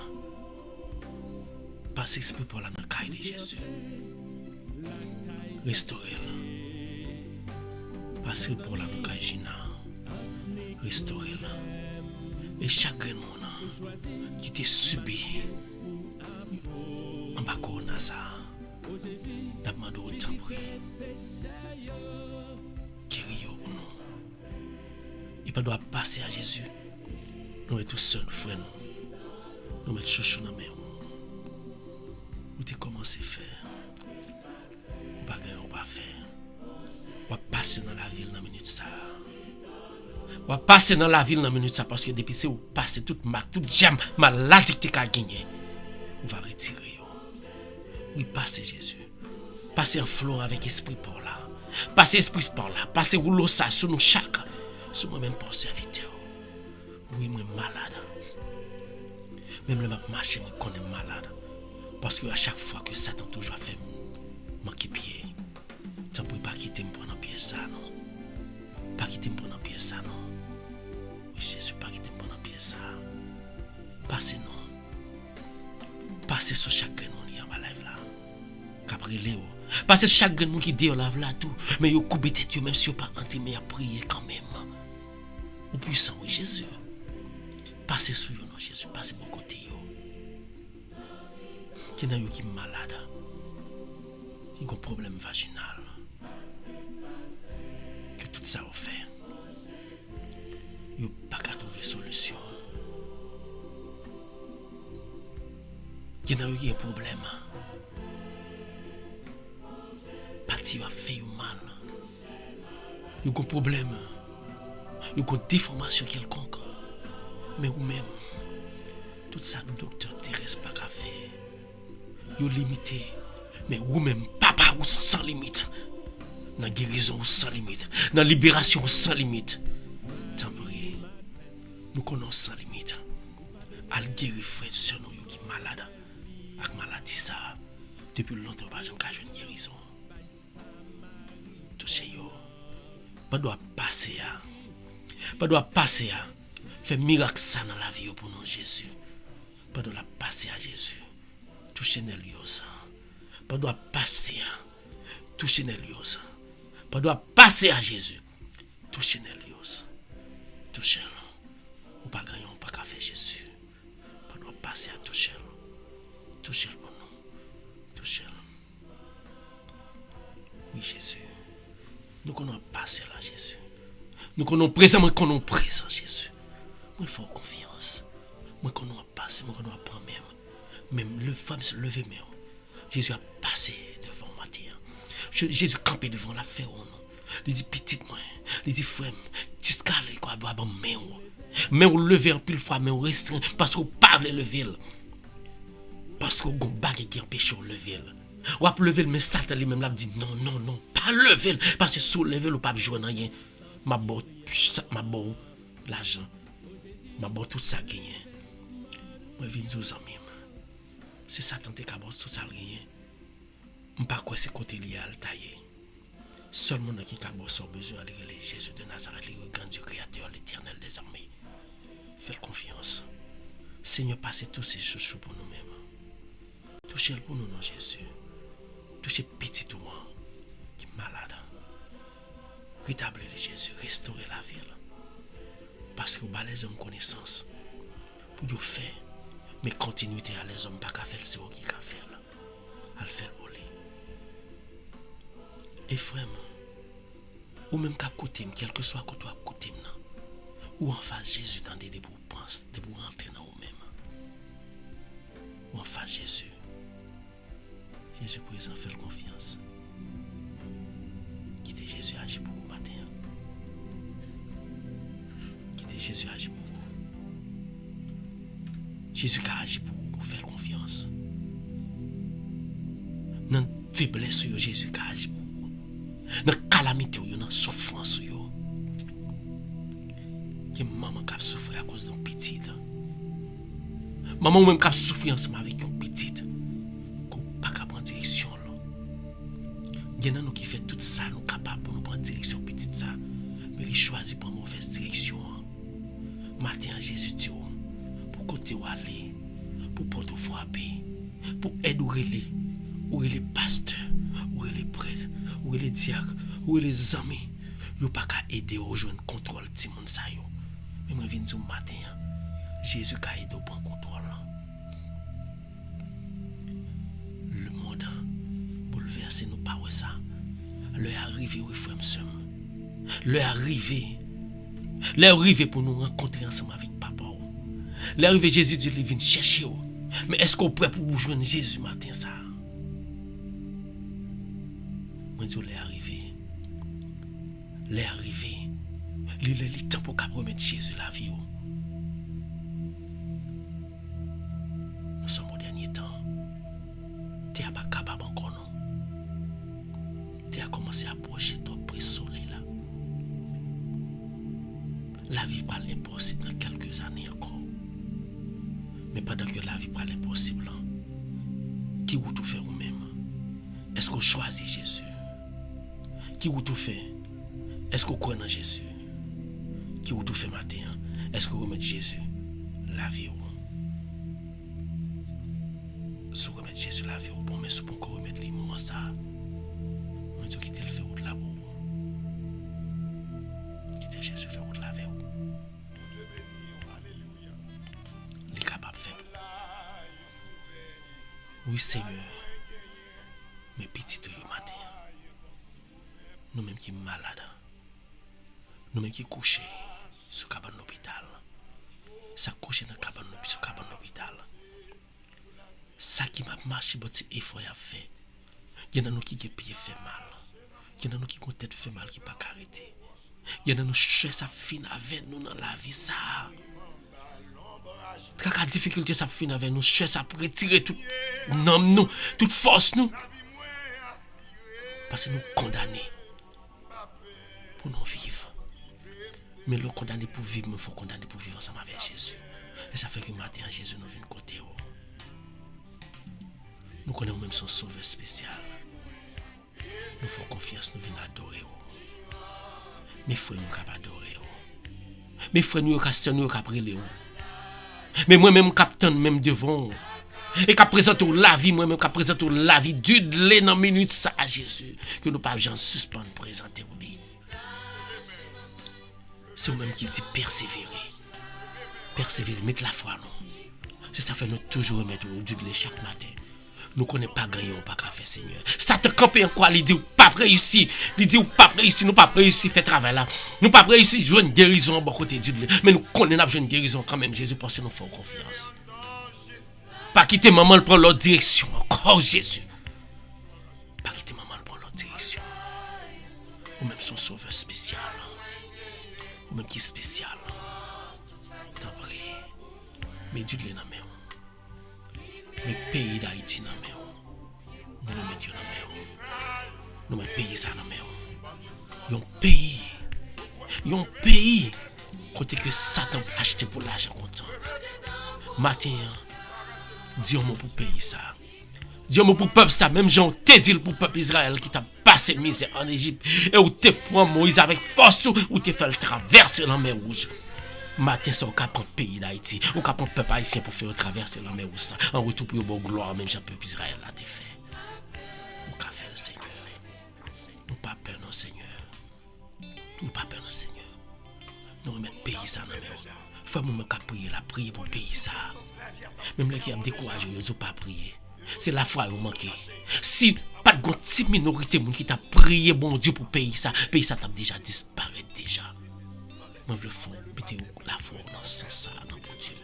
Passer esprit pour la dans caille de Jésus. Restaurer-le. Passer pour la dans caille Gina. Restaurer-le. Et chaque monde qui t'a subi en bas corona ça, n'a demandé autant pour qui rit pour nous. Il ne doit passer à Jésus. Nous sommes tous seuls, frère. Nous mettons chouchou dans la mer. Où tu commencé à faire? Ou pas gagner, ou pas faire? Ou pas passer dans la ville dans la minute ça? Ou pas passer dans la ville dans la minute ça parce que depuis c'est où passer toute marque, toute jam, maladie que tu as gagné. On va retirer. Oui, passez Jésus. Passez en flot avec esprit pour là. Passez esprit par là. Passez rouleau ça sur nous chaque. Sur moi-même pour serviteur. Oui, moi malade. Même le m'a marché, moi connais malade. Parce que à chaque fois que Satan toujours fait manquer pied. Tu ne peux pas quitter me prendre pied ça, non. Pas quitter me prendre pied ça, non. Oui, Jésus, pas quitter me prendre pied ça. Passez non. Passez sur chaque monde qui est en bas live là. Capri Léo. Passez sur chaque monde qui dit là tout. Mais vous coupez tête même si vous pas intimé à prier quand même. Au puissant, oui, Jésus. Passez sur vous, non, Jésus. Passez mon côté. Qui n'a eu qui malade. Qui a un problème vaginal. Que tout ça a fait. Vous n'avez pas trouver solution. Qui n'a eu qui un problème. Parti a fait mal. Vous avez un problème. Vous avez une déformation quelconque. Mais vous-même, tout ça, le docteur Thérèse pas qu'à faire. Vous limité. Mais vous-même, papa, vous sans limite. Dans la guérison, sans limite. Dans la libération, sans limite. Tant pis. Nous connaissons sans limite. Al guérir frère sur nous qui est malade. Avec maladie ça. Depuis longtemps, pas jamais qu'à une guérison. Tout c'est yo. Pas doit passer à. Pas doit passer à. Faire miracle ça dans la vie pour nous, Jésus. Pas doit passer à Jésus. Toucher Nelios. Pas doit passer à. Toucher Nelios. Pas doit passer à Jésus. Toucher Nelios. Toucher-le. Ou pas gagner, ou pas qu'à faire Jésus. Pas doit passer à toucher-le. Toucher-le pour nous. Toucher-le. Oui, Jésus. Nous connaissons passer là, Jésus. Nous connaissons présent, nous connaissons présent, Jésus. Moi, il faut confiance. Moi, connaissons passer, moi, connaissons prendre même. Même le femme se lever, mais Jésus a passé devant ma terre. Jésus campé devant la fer. Il dit, petite moi, il dit, frère, jusqu'à l'école, doit avoir mais on lever en pile fois, mais on restreint parce qu'on ne peut pas lever. Parce qu'on a un baguette qui empêche de lever. Ou à lever, mais Satan lui-même l'a dit, non, pas lever. Parce que sous lever, on ne peut pas jouer rien. Ma bon l'argent. Ma bon tout ça gagné. Moi, je viens de amis. C'est Satan qui a tout ça gagné. Je ne sais pas quoi c'est côté lié à le tailler. Seul monde qui a besoin de Jésus de Nazareth, le grand Dieu créateur, l'éternel des armées. Faites confiance. Seigneur, passez tous ces choses pour nous-mêmes. Touchez-le pour nous, non, Jésus. Touchez petit ou moi qui est malade. Rétablez Jésus, restaurez la ville. Parce que vous avez les connaissances pour vous faire Mais continuité à les hommes pas qu'à faire, c'est eux qui qu'à faire. À le faire voler. Et vraiment, ou même qu'à côté, quel que soit côté à côté, ou en face Jésus, dans des vous pensez, de vous rentrer dans vous-même. Ou en face Jésus. Jésus présent, fait confiance. Quittez Jésus agit pour vous matin. Quittez Jésus agit pour vous. Jésus qui a agi pour vous, faire confiance. Dans la faiblesse, Jésus qui a agi pour vous. Dans la calamité, dans la souffrance. Que maman qui a souffert à cause d'un petit. Maman ou même qui a souffert ensemble avec un petit. Qu'on n'a pas prendre direction. Il y en a qui fait tout ça, nous capables pour nous prendre direction petite ça. Mais ils choisissent pour une mauvaise direction. Matin, Jésus dit, pour côté où aller, pour porter frapper, pour aider ou les pasteurs, ou les prêtres, ou les diacres, ou les amis. Yo pas qu'à aider au joindre contrôle ti monde ça yo. Mais moi viens dire matin, Jésus qu'a aidé au prendre contrôle. Le monde bouleversé nous pas ça. L'heure arrivé au frère Sam. L'heure arrivé pour nous rencontrer ensemble avec papa. L'heure arrivé Jésus dit il vient chercher. Mais est-ce qu'on est prêt pour vous joindre Jésus matin ça? Moi dis l'heure arrivé. L'heure arrivé. Il est le temps pour qu'on remette Jésus la vie. Nous sommes au dernier temps. Tu n'es pas capable encore non. Tu as commencé à approcher ton près soleil là. La vie pas l'impossible dans quelques années encore. Mais pendant que la vie pas l'impossible, qui vous tout fait vous-même? Est-ce que vous choisissez Jésus? Qui vous tout fait? Est-ce que vous croyez en Jésus? Qui vous tout fait matin? Est-ce que vous remettez Jésus la vie? Si vous remettez Jésus la vie, bon, mais si vous pouvez remettre les moments ça, moi je quitte le fait route là-bas. Quittez Jésus fait route là-bas. Il est capable de faire. Oui, Seigneur. Mais petit tout matin. Nous-mêmes qui sommes malades. Nous-mêmes qui couchons sur cabane de l'hôpital. Ça couche dans la cabane sur cabane de l'hôpital. Ça qui m'a marché, c'est effort à faire. Il y en a qui ont pied fait mal. Il y en a qui ont tête fait mal qui pas arrêter. Il y en a qui ça fin avec nous dans la vie ça. Quand la difficulté ça fin avec nous, ça pour retirer tout nom nous, toute force nous. Parce que nous condamnés pour nous vivre. Mais le condamné pour vivre, il faut condamner pour vivre ensemble avec Jésus. Et ça fait que matin Jésus nous vient de côté. Nous connaissons même son sauveur spécial. Nous faisons confiance, nous venons adorer. Mes frères, nous sommes adorer. Mes frères, nous sommes prier. Mais moi-même, capitaine, même devant. Et qu'à présenter la vie, moi-même, qu'à présenter la vie, du lait dans minute ça à Jésus. Que nous ne pas jamais suspendre, présenter. C'est vous-même qui dit persévérer. Persévérer, mettre la foi, non. C'est ça fait nous toujours remettre au Dieu de chaque matin. Nous ne connaissons pas gagner, pas qu'à faire Seigneur. Ça te campe en quoi? Il dit pas réussi. Il dit pas réussi, nous pas réussi faire travail là. Nous pas réussi jouer une guérison à bon côté Dieu. Mais nous connaissons une guérison quand même Jésus parce que nous faisons confiance. Pas quitter maman prendre l'autre direction encore Jésus. Pas quitter maman prendre l'autre direction. Ou même son sauveur spécial. Ou même qui est spécial. T'en prie. Mais Dieu de l'ennemi. Mais pays d'Haïti dans mes nous le mettons dans mes nous mettons pays ça dans mes un pays côté que Satan acheté pour l'argent content matin Dieu mot pour payer ça Dieu mot pour peuple ça même Jean te dit pour peuple Israël qui t'a passé misère en Égypte et où te prend Moïse avec force ou te fait le traverser la mer rouge. Matin, ça, on peut prendre le pays d'Haïti, on peut prendre le peuple haïtien pour faire traverser la mer rouge. En retour pour bon gloire, même si le peuple Israël a été fait. On peut faire le Seigneur. Nous pas peur, non, Seigneur. Nous pas peur, non, Seigneur. Nous remettons le pays ça dans la mer. Frère, moi, je prier là, prier pour le pays ça. Même les qui ont découragé, ils n'ont pas prié. C'est la foi qui manque. Si pas de petite minorité qui t'a prié, bon Dieu, pour pays ça t'a déjà disparu déjà. Moi, je veux faire, mettez la foi dans ce sens, dans bon Dieu.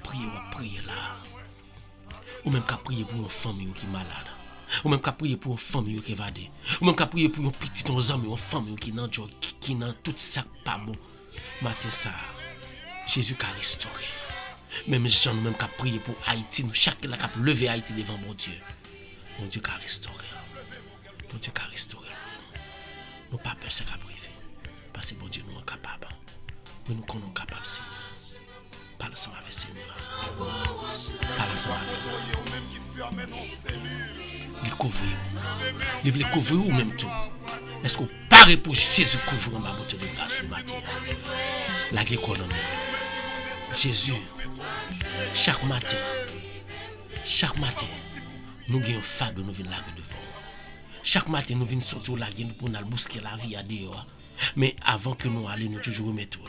Priez là. Ou même qu'à prier pour une famille qui est malade. Ou même qu'à prier pour une famille qui est évadée. Ou même qu'à prier pour une petite ami, une famille qui n'a qui n'a tout ça pas bon. Matin ça, Jésus a restauré. Même gens, même qu'à prier pour Haïti, nous chacun qui a levé Haïti devant mon Dieu. Mon Dieu a restauré. Mon Dieu a restauré. Nous pas peur ça qu'a privé. Parce que mon Dieu nous est capable. Mais nous sommes capables, Seigneur. Parle ensemble avec Seigneur. Parle ensemble avec nous. Il couvre. Il veut couvrir ou même tout. Est-ce qu'on paraît pour Jésus couvrir ma montée de grâce le matin? La économie. Jésus, chaque matin, nous gagnons fade, nous venons laguer devant. Chaque matin, nous venons sortir laguer pour nous bousquer la vie à dehors. Mais avant que nous allions, nous toujours remettons.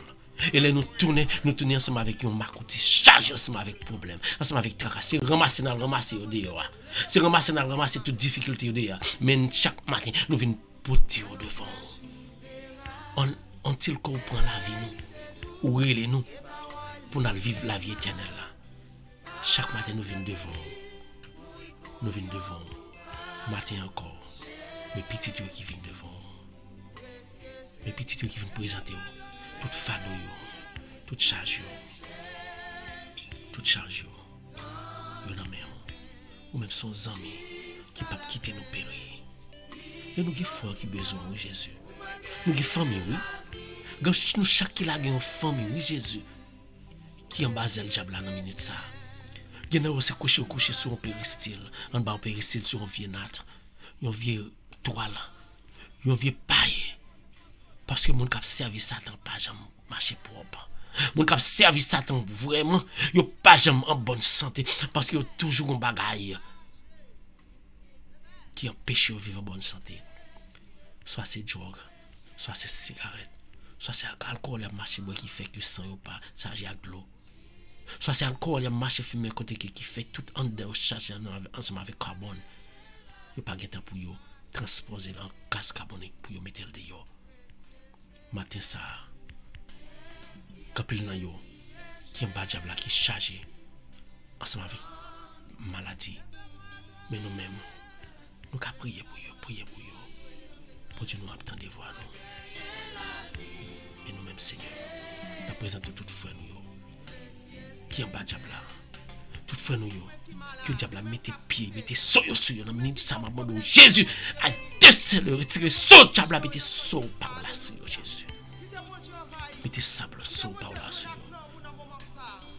Et là, nous tournons ensemble avec un marcouti, chargé ensemble avec problème, ensemble avec tracas. C'est ramasser au dehors. C'est ramasser toutes difficultés au dehors. Mais chaque matin, nous venons porter au devant. On-t-il comprend la vie, nous, ou relais nous, pour nous vivre la vie éternelle. Chaque matin, nous venons devant. Nous venons devant. Matin encore. Mes petits yeux qui viennent devant. Mes petits yeux qui viennent présenter. Toute fado, toute charge. Toute charge. Yo nan men. Ou même son ami qui ne peut pas quitter nous périr. Et nous avons frères qui besoin de Jésus. Nous avons famille, oui. Nous chaque qui a une famille, oui, Jésus. Qui en bas le diable dans une minute ça. Il y a aussi couché sur un péristyle, en bas un péristyle sur un vieux nâtre, un vieux toile, un vieux paille. Parce que mon cap servi Satan pas jamais marché propre. Mon cap servi Satan vraiment, yo pas jamais en bonne santé parce que toujours un bagaille qui empêche de vivre en bonne santé. Soit c'est drogue, soit c'est cigarette, soit c'est alcool marché qui fait que sang yo pas chargé avec l'eau. Soit c'est alcool, il y a marché fumé côté qui fait tout en dehors chasse ensemble avec carbone. Il n'y a pas de temps pour yo transposer dans gaz carbonique pour yo mettre le dehors. Matin ça, quand il y a yo qui est un diable qui est chargé ensemble avec maladie. Mais nous-mêmes, nous avons prié pour yo. Pour Dieu nous attendre de voir nous. Et nous-mêmes, Seigneur, nous présentons tout frère nous. Qui en bas diable là tout frère nous que le diable mettez pied mettez soyo sur yo dans minute ça m'a demandé Jésus a déceler retirer so diable mettez so par là sur Jésus mettez sable so par là sur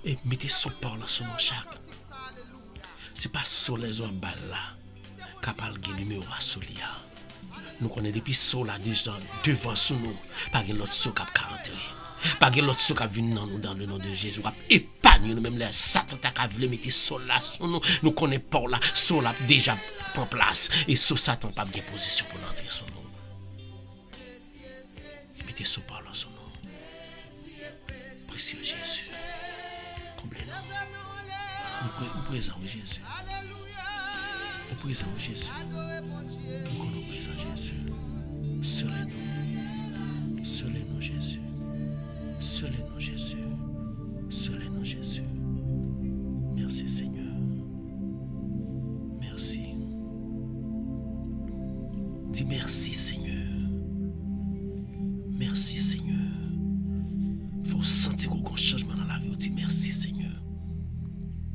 et mettez so par là sur chaque c'est pas sur les hommes bal là capable de numéro à solia nous connaissons depuis so là déjà devant sous nous pas l'autre so cap rentrer pas que l'autre qui vient dans le nom de Jésus épargne nous même les Satan t'a voulu mettre sol là sur nous nous connaît pas là sol là déjà prend place et sous Satan pas de position pour entrer sur nous mettez sol par là sur nous précieux Jésus comblez-nous nous présent Jésus nous présent Jésus nous connaissons présent Jésus seulez-nous Jésus. Seulez-nous Jésus. Seulez-nous Jésus. Merci Seigneur. Merci. Dis merci Seigneur. Merci Seigneur. Il faut sentir qu'il y a un changement dans la vie. Dis merci Seigneur.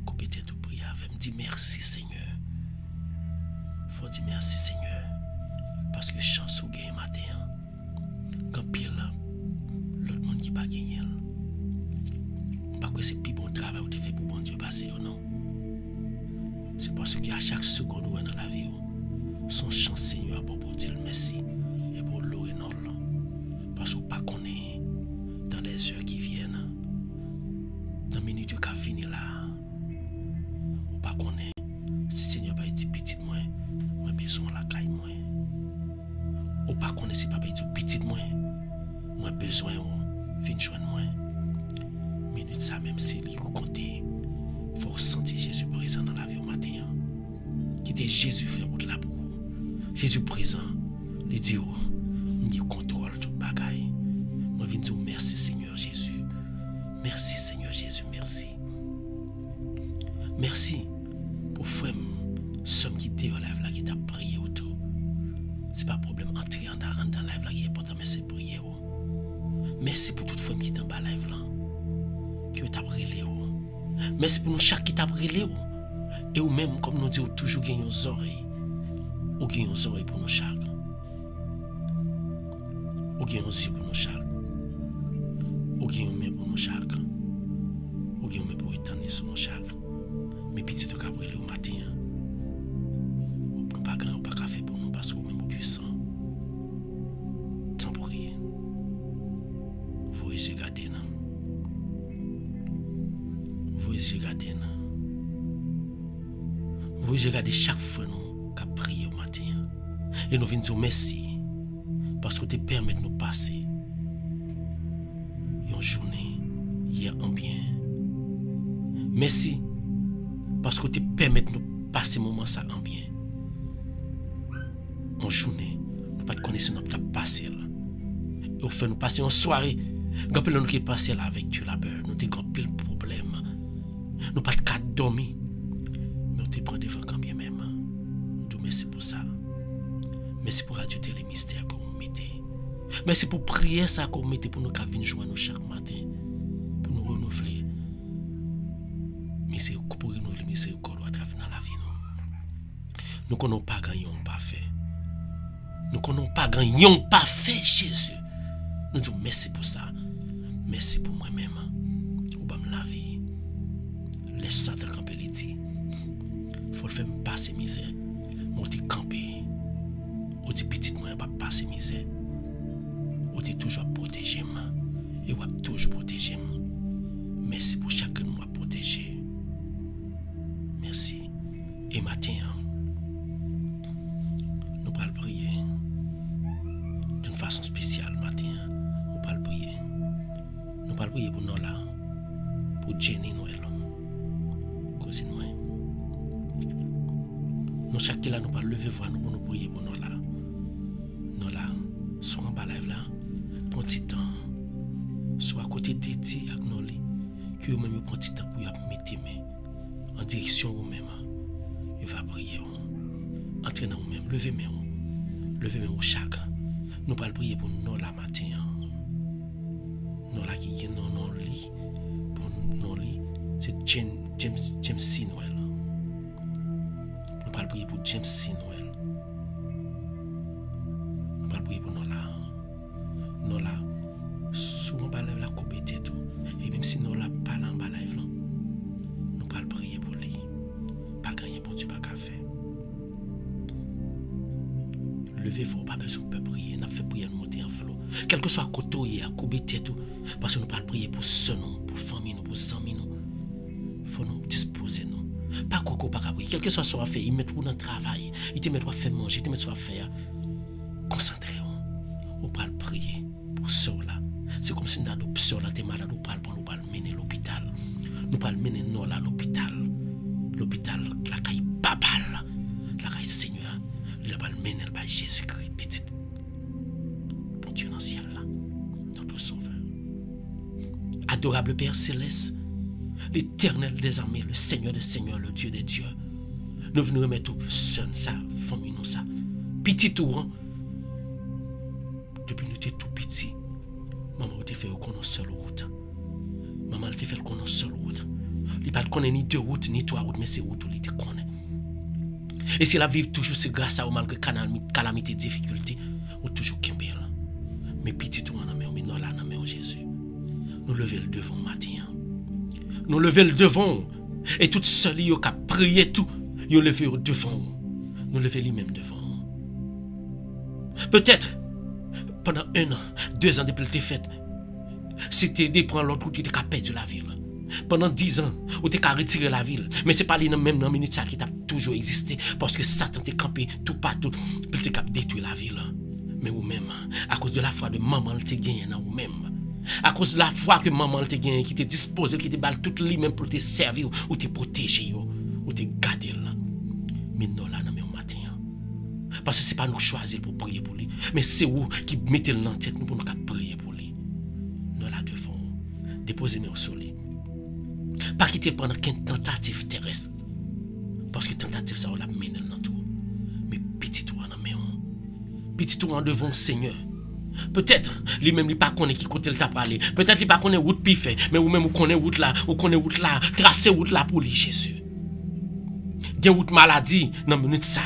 Qu'on peut te prier avec. Dis merci Seigneur. Il faut dire merci Seigneur. Parce que chance ou gain matin. Quand pile l'autre monde qui pas gagné. Pas que c'est plus bon travail que tu fais pour bon Dieu passer ou non. C'est parce qu'à chaque seconde où on est dans la vie, son chance Seigneur pour dire merci et pour louer non. Parce qu'on pas connaît dans les heures qui viennent, dans les minutes qui viennent là, on pas connaît si Seigneur pas dit petit moi besoin la caille moi. On pas connaît si papa dit petit moi besoin vient joindre moi. côté Jésus fait route là pour Jésus présent. Il dit il contrôle toute bagaille. Moi viens dire merci Seigneur Jésus. Merci Seigneur Jésus, merci. Merci pour frère somme qui était en live là qui t'a prié autour. C'est pas problème entrer en dans live là qui est important mais c'est prier. Merci pour toute femme qui est en bas live là. Qui t'a relé. Merci pour nous chaque qui t'a relé. Et ou même comme nous disons toujours gagner aux oreilles. Ou gagner aux oreilles pour nous chaque. Ou gagner aux yeux pour nous chaque. Ou gagner aux mains pour nous chaque. Ou gagner aux mains pour étendre sur nous chaque. Mais petit tout cap relé au matin. Ou pas grand ou pas café pour nous parce que nous même puissant. Tant prie. Vous y regardez là. Vous y regardez là. Vous regardez chaque fois nous qui prié au matin. Et nous venons dire merci. Parce que tu permets de nous passer une journée hier en bien. Merci. Parce que tu permets de nous passer un moment ça en bien. En journée, nous pas de connaissance nous pas passer là. Et au fait nous passer en soirée. Quand nous qui passer là avec Dieu là-bas, nous te grand pile problème. Nous pas de cas dormir. Mais on te prend devant quand bien même. Nous merci pour ça. Merci pour Radio Télé Mystère que vous mettez. Merci pour prier ça que vous mettez pour nous venir joindre nous chaque matin. Pour nous renouveler. Pour renouveler miséricorde à travers la vie. Nous ne connaissons pas gagner parfait. Nous ne connaissons pas gagner parfait, Jésus. Nous disons merci pour ça. Merci pour moi-même. Ou bam la vie. Laisse ça te camper les dit. Faut le faire me passer misère. Moi te camper. Ou te petite moi pas passer misère. Ou te toujours protéger moi. Et ou toujours protéger moi. Merci pour chacun nous protéger. Merci. Et matin, nous allons prier d'une façon spéciale matin. Nous allons prier. Nous allons prier pour nous là, pour Jenny Noël, cousine moi. Nous chaque là nous allons lever voix nous pour nous prier pour nous là. Nous là, soit en bas live là, prends petit temps, soit à côté de Titi avec nous là, que vous-même prend petit temps pour y mettre main en direction vous-même. Il va prier. Entrez dans vous-même, levez main. Levez main au chaque. Nous allons prier pour nous là matin. Nous là qui est non lit. Pour nous lit, c'est James C. Noël. Nous allons prier pour James C. Noël. Nous allons prier pour nous là. Nous là, souvent on va la couper tout. Et même si nous là pas là en bas live là, nous allons prier pour lui. Pas gagner pour Dieu, pas qu'à faire. Levez-vous, pas besoin de prier. Nous fait prier monter en flot. Quel que soit côté, à couper tout. Parce que nous allons prier pour ce nom, pour famille, pour amis. Il faut nous disposer. Pas coco, pas qu'à prier. Quel que soit ce qu'on fait, il met tout dans le travail. Il te met à faire manger, il te met à faire. Concentrez-vous. On parle prier pour ceux là. C'est comme si nous avons des là, t'es malade, nous parlons mener l'hôpital. Nous parlons mener nous là l'hôpital. L'hôpital, la caille babal, la caille Seigneur, le bal mener le Jésus-Christ, petit. Bon Dieu dans le ciel là, notre Sauveur. Adorable Père Céleste, l'Éternel des armées, le Seigneur des Seigneurs, le Dieu des dieux. Nous venons remettre au son ça, famille nous ça. Petit tour, depuis nous étions tout petits, maman t'a fait qu'on a seule route. Maman t'a fait qu'on a seule route. Il ne connaît ni deux routes, ni trois routes, mais c'est route où il te connaît. Et si la vie toujours, c'est grâce à vous, malgré calamité, difficulté, ou toujours Kimbel. Mais petit tout en amène, mais non là, en amène Jésus. Nous levons le devant matin. Nous levons le devant. Et tout seul, il y a prié tout. Il y a levé le devant. Nous levons lui-même devant. Peut-être, pendant 1 an, 2 ans depuis le fait, c'était de prendre l'autre route qui était capable de la ville. Pendant 10 ans, on t'a retiré la ville. Mais ce n'est pas les mêmes minutes qui t'a toujours existé. Parce que Satan t'a campé tout partout. Il t'a détruit la ville. Mais vous-même, à cause de la foi de maman, t'a gagné dans vous-même. À cause de la foi que maman t'a gagné, qui t'a disposé, qui t'a balle toute lui-même pour te servir, ou te protéger, ou te garder. Mais non, là, non, Parce que ce n'est pas nous choisir pour prier pour lui. Mais c'est vous qui mettez dans la tête nous pour nous prier pour lui. Nous là devons déposer nos sur lui. Pas quitter pendant qu'une tentative terrestre. Parce que tentative ça on l'a mené dans tout. Mais petit tour en main. Petit tour en devant le Seigneur. Peut-être lui-même il pas connaît qui côté il t'a parlé. Peut-être il pas connaît route pi fait, mais ou même ou connaît route là, tracer route là pour lui Jésus. Gen route maladie dans minute ça.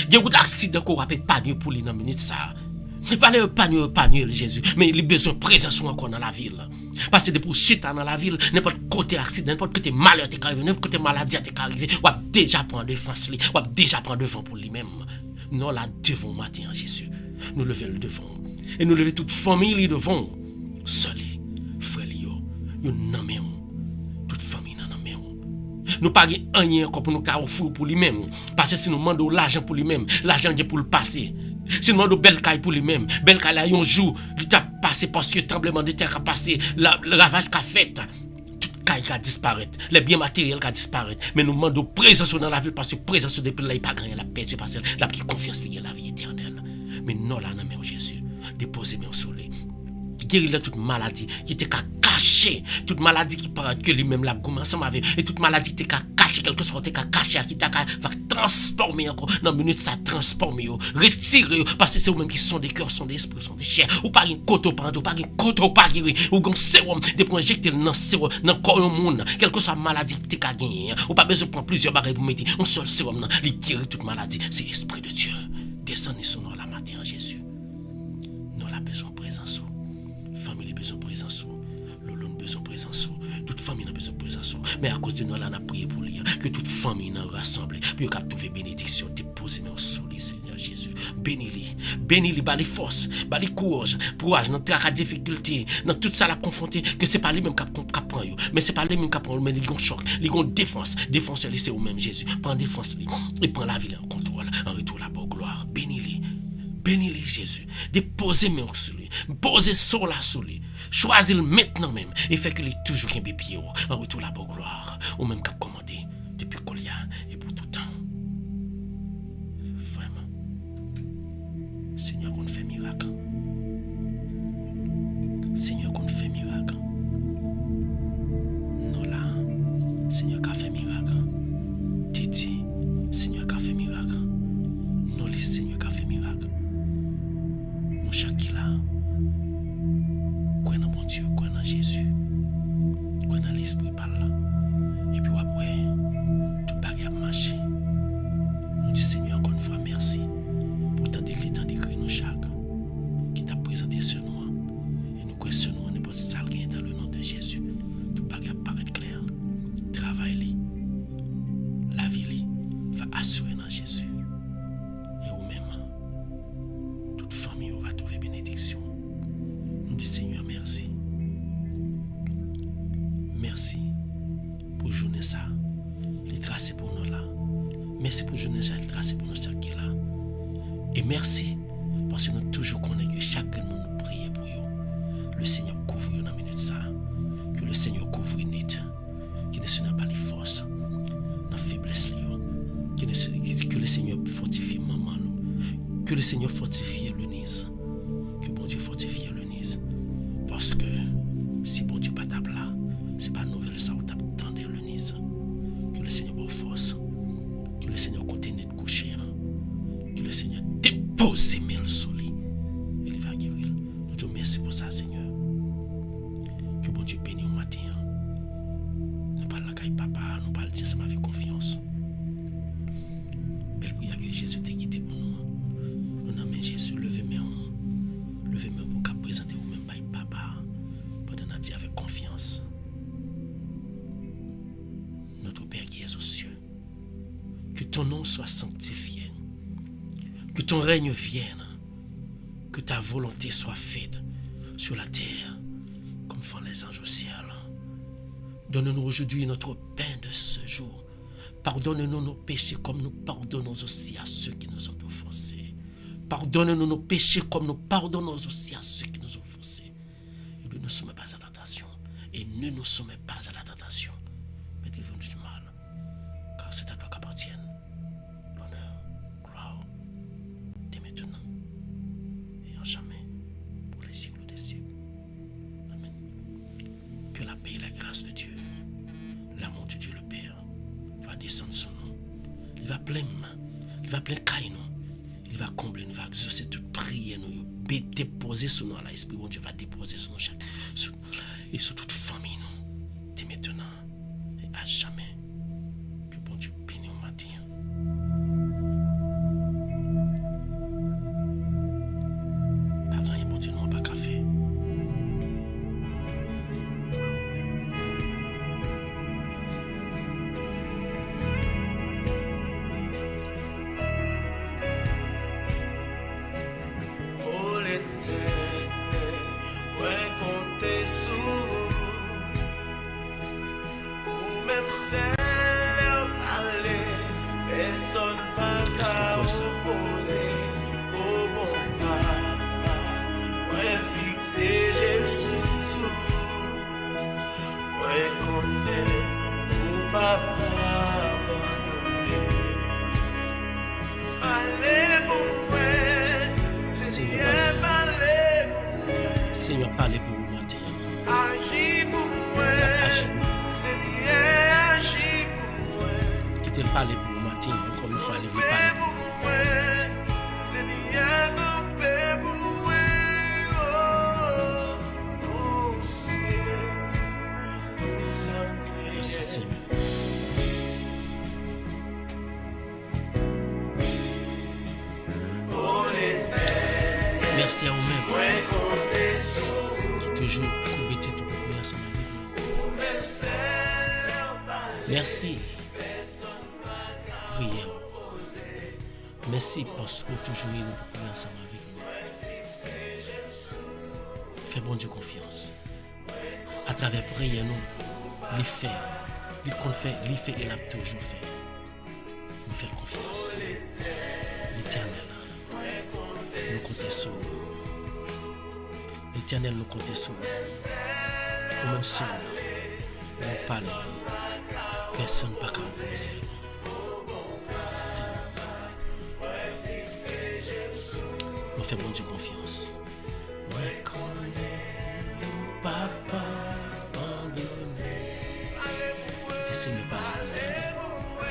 Gen route accident qu'on rappelle pas pour lui dans minute ça. Il fallait pas Jésus, mais il a besoin de présence encore dans la ville. Parce que pour chita dans la ville, n'importe côté accident, n'importe côté malheur t'est arrivé, n'importe côté maladie t'est arrivé, ou a déjà prendre défense lui, ou a déjà prendre devant pour lui-même. Nous là devant matin en Jésus. Nous lever le devant et nous lever toute famille devant. Seul frère yo nan men toute famille nan men. Nous pas rien encore pour nous carrefour pour lui-même parce que si nous demandons l'argent pour lui-même, l'argent est pour le passer. Si nous demandons belle caille pour lui-même, belle caille là un jour, il t'a passé parce que tremblement de terre a passé, le ravage qu'a fait. Toute caille qui a disparaître, les biens matériels qui a disparaître, mais nous demandons présence dans la ville parce que présence depuis là il pas gagné la perdu parce que la petite confiance liée à la vie éternelle. Mais non là dans mon Jésus, déposez mes soleil. Guérir toute maladie qui était cachée, toute maladie qui paraît que lui-même l'a commencé avec et toute maladie qui était cachée quelque chose qui caché qui t'a va transformer encore dans minute ça transformer retirer parce que c'est eux même qui sont des cœurs, sont des esprits, sont des chairs ou pas une côte pas une côte pas guérir ou gon sérum des pour injecter dans sérum dans corps monde quelque soit maladie qui t'a gagné ou pas besoin de prendre plusieurs bagages pour mettre un seul sérum il guérit toute maladie, c'est l'esprit de Dieu. Descendez sur nous la matin en Jésus. Nous avons besoin de présence. Famille a besoin de présence. Lolo a besoin de présence. Toute famille a besoin de présence. Mais à cause de nous, là, on a prié pour lui. Que toute famille nous rassemble. Puis on a trouvé bénédiction. Déposez mes sous les Seigneur Jésus. Bénis-les. Bénis-les, bas les forces, bas les courage dans la difficulté, dans tout ça la confronter. Que ce n'est pas lui-même qui prend. Mais ce n'est pas lui-même qui prend. Mais ils ont choc. Ils ont défense. Défense, c'est eux-mêmes Jésus. Prends défense. Et prends la ville en contrôle. En retour la bonne gloire. Bénis-les. Bénis-les Jésus. Déposez mes sur lui. Posez sur la sur lui. Choisis-le maintenant même. Et fait que les toujours un bébé en retour la bonne gloire. Ou même qu'a commandé depuis qu'on y a et pour tout temps. Vraiment. Seigneur, qu'on fait miracle. Seigneur, qu'on fait miracle. Nous là, Seigneur, qu'a fait miracle. Titi, Seigneur, qu'a fait miracle. Nous les Seigneur, qu'a fait miracle. Mon Shakila, crois dans mon Dieu, crois dans Jésus, crois dans l'Esprit par là. Et puis après, tout bagage a marché. Nous disons Seigneur encore une fois merci pour tant d'écrire nos chaque qui t'a présenté ce nom. Et nous croyons ce nom n'importe ça dans le nom de Jésus. Tout bagage paraît clair. Travaille-les. La vie va assurer dans Jésus. Et vous-même, toute famille va trouver bénédiction. Nous disons Seigneur merci. Merci pour journée ça. Il tracé pour nous là. Merci pour journée ça. Il tracé pour nous ça qui là. Et merci parce que nous toujours connaissons que chaque monde nous prie pour eux. Le Seigneur couvre dans la minute ça. Que le Seigneur couvre net. Qu'il ne se n'a pas les forces. Dans la faiblesse. Que le Seigneur fortifie maman. Que le Seigneur fortifie le nez. Que bon Dieu fortifie le nez. Parce que si bon Dieu pas tape là, c'est pas nouvelle ça ou tape tendre le nez. Que le Seigneur bonne force. Que le Seigneur continue de coucher. Que le Seigneur dépose ses mains sur lui. Et il va guérir. Nous te merci pour ça, Seigneur. Que bon Dieu bénisse au matin. Nous parlons la caille papa, nous parlons dire ça avec confiance. Belle prière que Jésus t'a quitté pour nous. Nous nommons Jésus, levez-moi. Levez-moi pour qu'à présenter vous-même par papa. Pendant notre dire avec confiance. Notre Père qui est aux cieux. Que ton nom soit sanctifié. Que ton règne vienne. Que ta volonté soit faite sur la terre comme font les anges au ciel. Donne-nous aujourd'hui notre pain de ce jour. Pardonne-nous nos péchés comme nous pardonnons aussi à ceux qui nous ont offensés. Pardonne-nous nos péchés comme nous pardonnons aussi à ceux qui nous ont offensés. Et ne nous soumets pas à la tentation. Et ne nous soumets pas à la tentation. Mais délivre-nous du mal. Car c'est à toi qu'appartiennent l'honneur, gloire va plein caille nous. Il va combler, nous va exaucer toute prière nous. Déposer sur nous l'esprit, bon Dieu va déposer sur nous chaque et sur toute famille nous. Dès maintenant et à jamais. Que bon Dieu bénisse au matin. Pas grand bon Dieu, non, pas qu'à faire. Seigneur, parlez pour vous matin. Agis pour moi. Seigneur, agis pour moi. Quittez le parler pour vous matin. Encore une fois, levez le parler pour vous. Seigneur, non paix pour moi. Oh, c'est tout ça. Merci Seigneur. Merci à vous-même. Qui toujours couvez tout pour prier ensemble avec nous. Merci. Prière. Merci parce que vous toujours nous pour prier ensemble avec nous. Fais bon Dieu confiance. À travers prière, nous, les faire, les qu'on fait, les fait et l'a toujours fait. Nous faisons confiance. L'Éternel. Nous comptons sur vous. L'Éternel nous compte sur vous. Ou même sur nous. Nous parlons. Personne n'a pas qu'à opposer. C'est nous faisons bon Dieu confiance. Moi connais papa abandonné. Le Seigneur parle pour nous.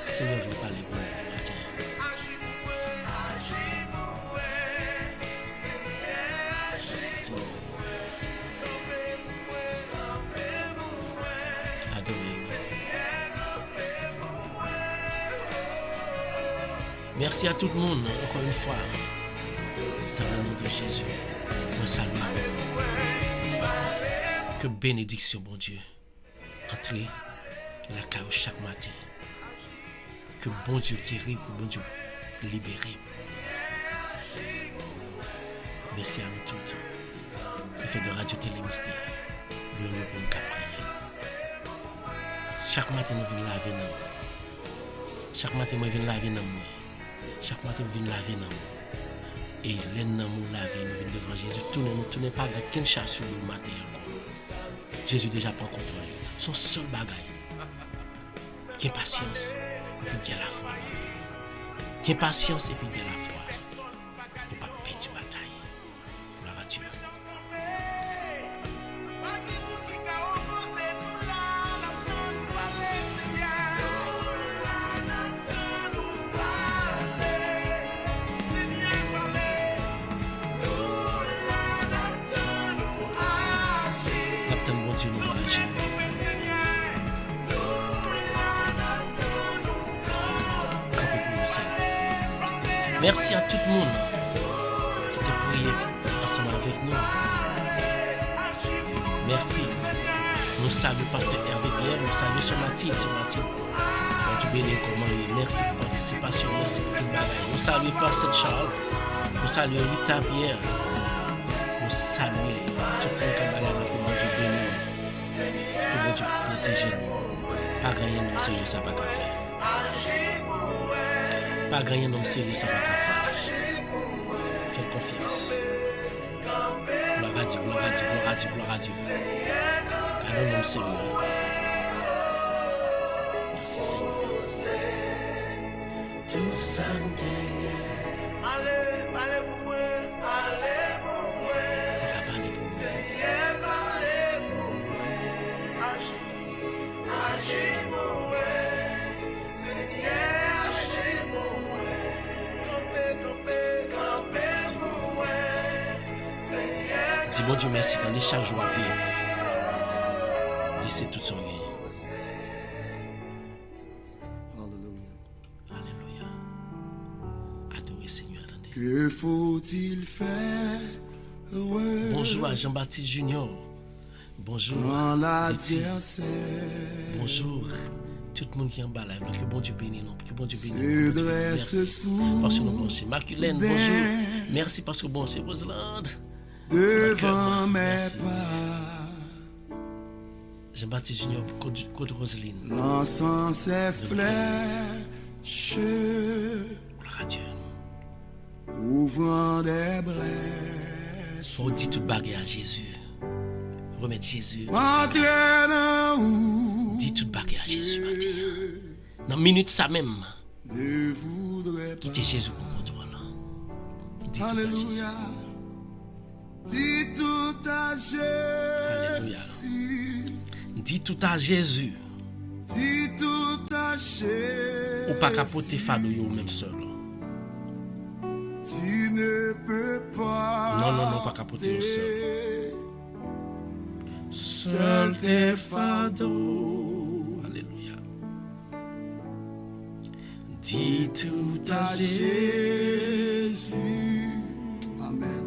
Seigneur veut parler pour nous. Merci à tout le monde, encore une fois. Dans le nom de Jésus, moi salue. Que bénédiction, bon Dieu, entrez la caille chaque matin. Que bon Dieu guérit, que bon Dieu libérer. Merci à nous tous. Qui fait de Radio Télé Mystère. Le nom pour nous prier. Chaque matin, nous venons laver nous. Chaque matin, nous venons laver nous. Chaque matin, nous venons laver nous. Et les nous laver, nous venons devant Jésus. Tournez pas dans quelle charge sur le matin encore. Jésus déjà prend contrôle. Son seul bagaille. Qui est patience et puis qui est la foi. Qui est patience et puis qui est la foi. Ne pas perdre de bataille. Gloire à Dieu. Dieu nous va agir. Merci à tout le monde qui a prié ensemble avec nous. Merci. Nous saluons Pasteur Hervé Pierre, nous saluons sur Mathilde. Tu bénis comment. Merci pour la participation, merci pour tout le bagage. Nous saluons Pasteur Charles, nous saluons Rita Pierre, nous saluons tout le monde qui est malade avec nous. Dieu bénit. Que bon Dieu protège nous. Pas gagner nous sérieux, ça va pas faire. Pas gagner nous sérieux, ça va pas faire. Faites confiance. Gloire à Dieu, gloire à Dieu, gloire à Dieu, gloire à Dieu. Gardons nous sérieux. Merci Seigneur. Tout ça Allez pour moi, allez pour moi. Parler pour vous. Agis pour moi. Dis bon Dieu merci quand les chaque jour à vivre. Laissez tout son gain. Alléluia. Adorez Seigneur. Attendez. Que faut-il faire? Bonjour à Jean-Baptiste Junior. Bonjour. Quand Letty. l'adversaire Bonjour. Tout le monde qui est en bas là. Que bon Dieu bénisse nous. Que bon Dieu bénisse se nous. dresse Merci. Parce que nous pensons. Marculène, bonjour. Merci parce que bon, c'est Roselaine. devant mes Merci. pas, Jean-Baptiste Junior, Côte Roseline. lançant ses flèches, Gloire à Dieu. ouvrant des brèches, Faut dire toute bagarre à Jésus. Remettre Jésus. entraînant où Dis toute bagarre à Jésus. Dans une minute, ça même. ne voudrait pas. Quittez Jésus pour contrôle. Dis tout à Jésus. Alléluia. Dis tout à Jésus. Dis tout à Jésus. Dis tout à Jésus. Ou pas capoter fado yo même seul. Tu ne peux pas. Non, pas capoter yo seul. Seul tes fardeaux. Alléluia. Dis tout à Jésus. Amen.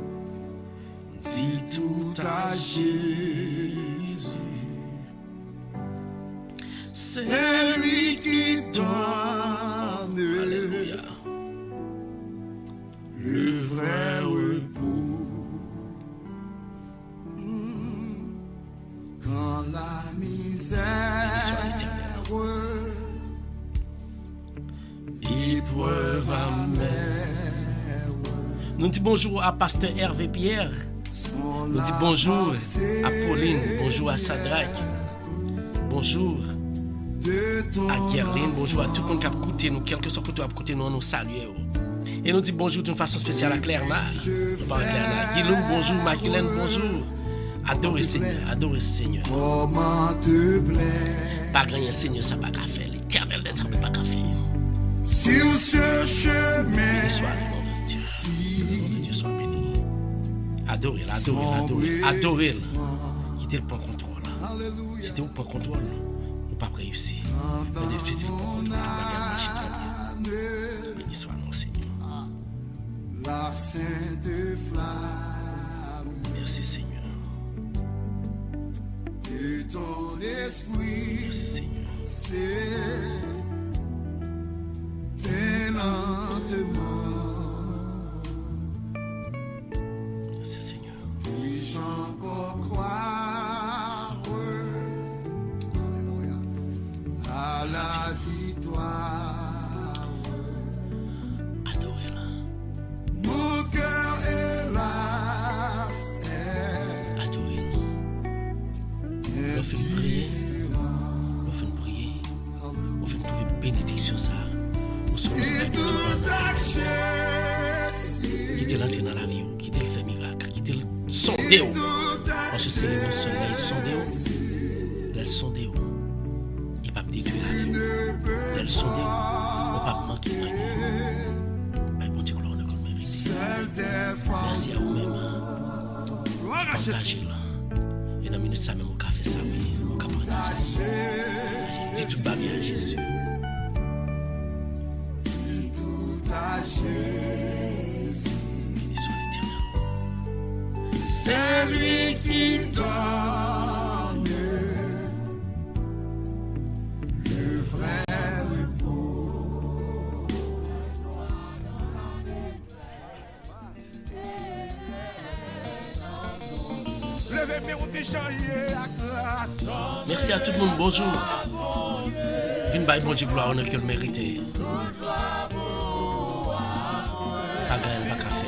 Dis tout à Jésus. C'est lui qui donne Alléluia. le vrai repos. Quand la misère Soit l'éternel. épreuve amère, Nous disons bonjour à Pasteur Hervé Pierre. sont Nous disons bonjour à Pauline. Bonjour à Sadrach. Bonjour de ton à Gerline. Bonjour à tout le monde qui a écouté nous. Quel que soit le côté écouté nous, nous saluons. Et nous disons bonjour d'une façon spéciale à Claire Mar. Nous parlons de Claire Mar. Guilou, bonjour. Maculène, bonjour. Adorez Seigneur. Adorez Seigneur. comment te plaire. Pas grand Seigneur, ça n'a pas qu'à faire. L'éternel ne ça n'a pas qu'à faire. Sur ce Béni chemin, soit le nom de Dieu. Le nom de Dieu soit béni. Adorez-le, adorez-le, adorez-le. Quittez le point contrôle. Si tu prends contrôle, ou pas réussir. Mais difficile pour contrôle, tout va marcher très bien. Béni soit mon Seigneur. la sainte flamme Merci Seigneur. de ton esprit, Merci Seigneur. c'est lentement. Merci Seigneur. Puis-je encore croire Alléluia, à la victoire? Adorez-le. Mon cœur est hélas Adorez-le. Nous faisons prier. Nous faisons prier. Nous faisons trouver bénédiction ça. Nous sommes tout à Jésus. quitter l'entrée dans la vie, quitter le fait miracle, quitter le sondé. Parce que c'est les soleil, le sondé. Le sondé. Il ne peut pas détruire la vie. Le sondé. On ne peut pas manquer de rien. Mais bon Dieu, on a mérité. Merci à vous-même. Partagez-le. Et dans une minute, ça même, on a fait ça, oui. On a partagé. Dis tout va bien à Jésus. Béni soit l'Éternel. C'est lui qui donne le vrai repos. Merci à tout le monde, bonjour. Vine by bon Dieu, gloire, honneur que le mérité. Pas gagne, pas café.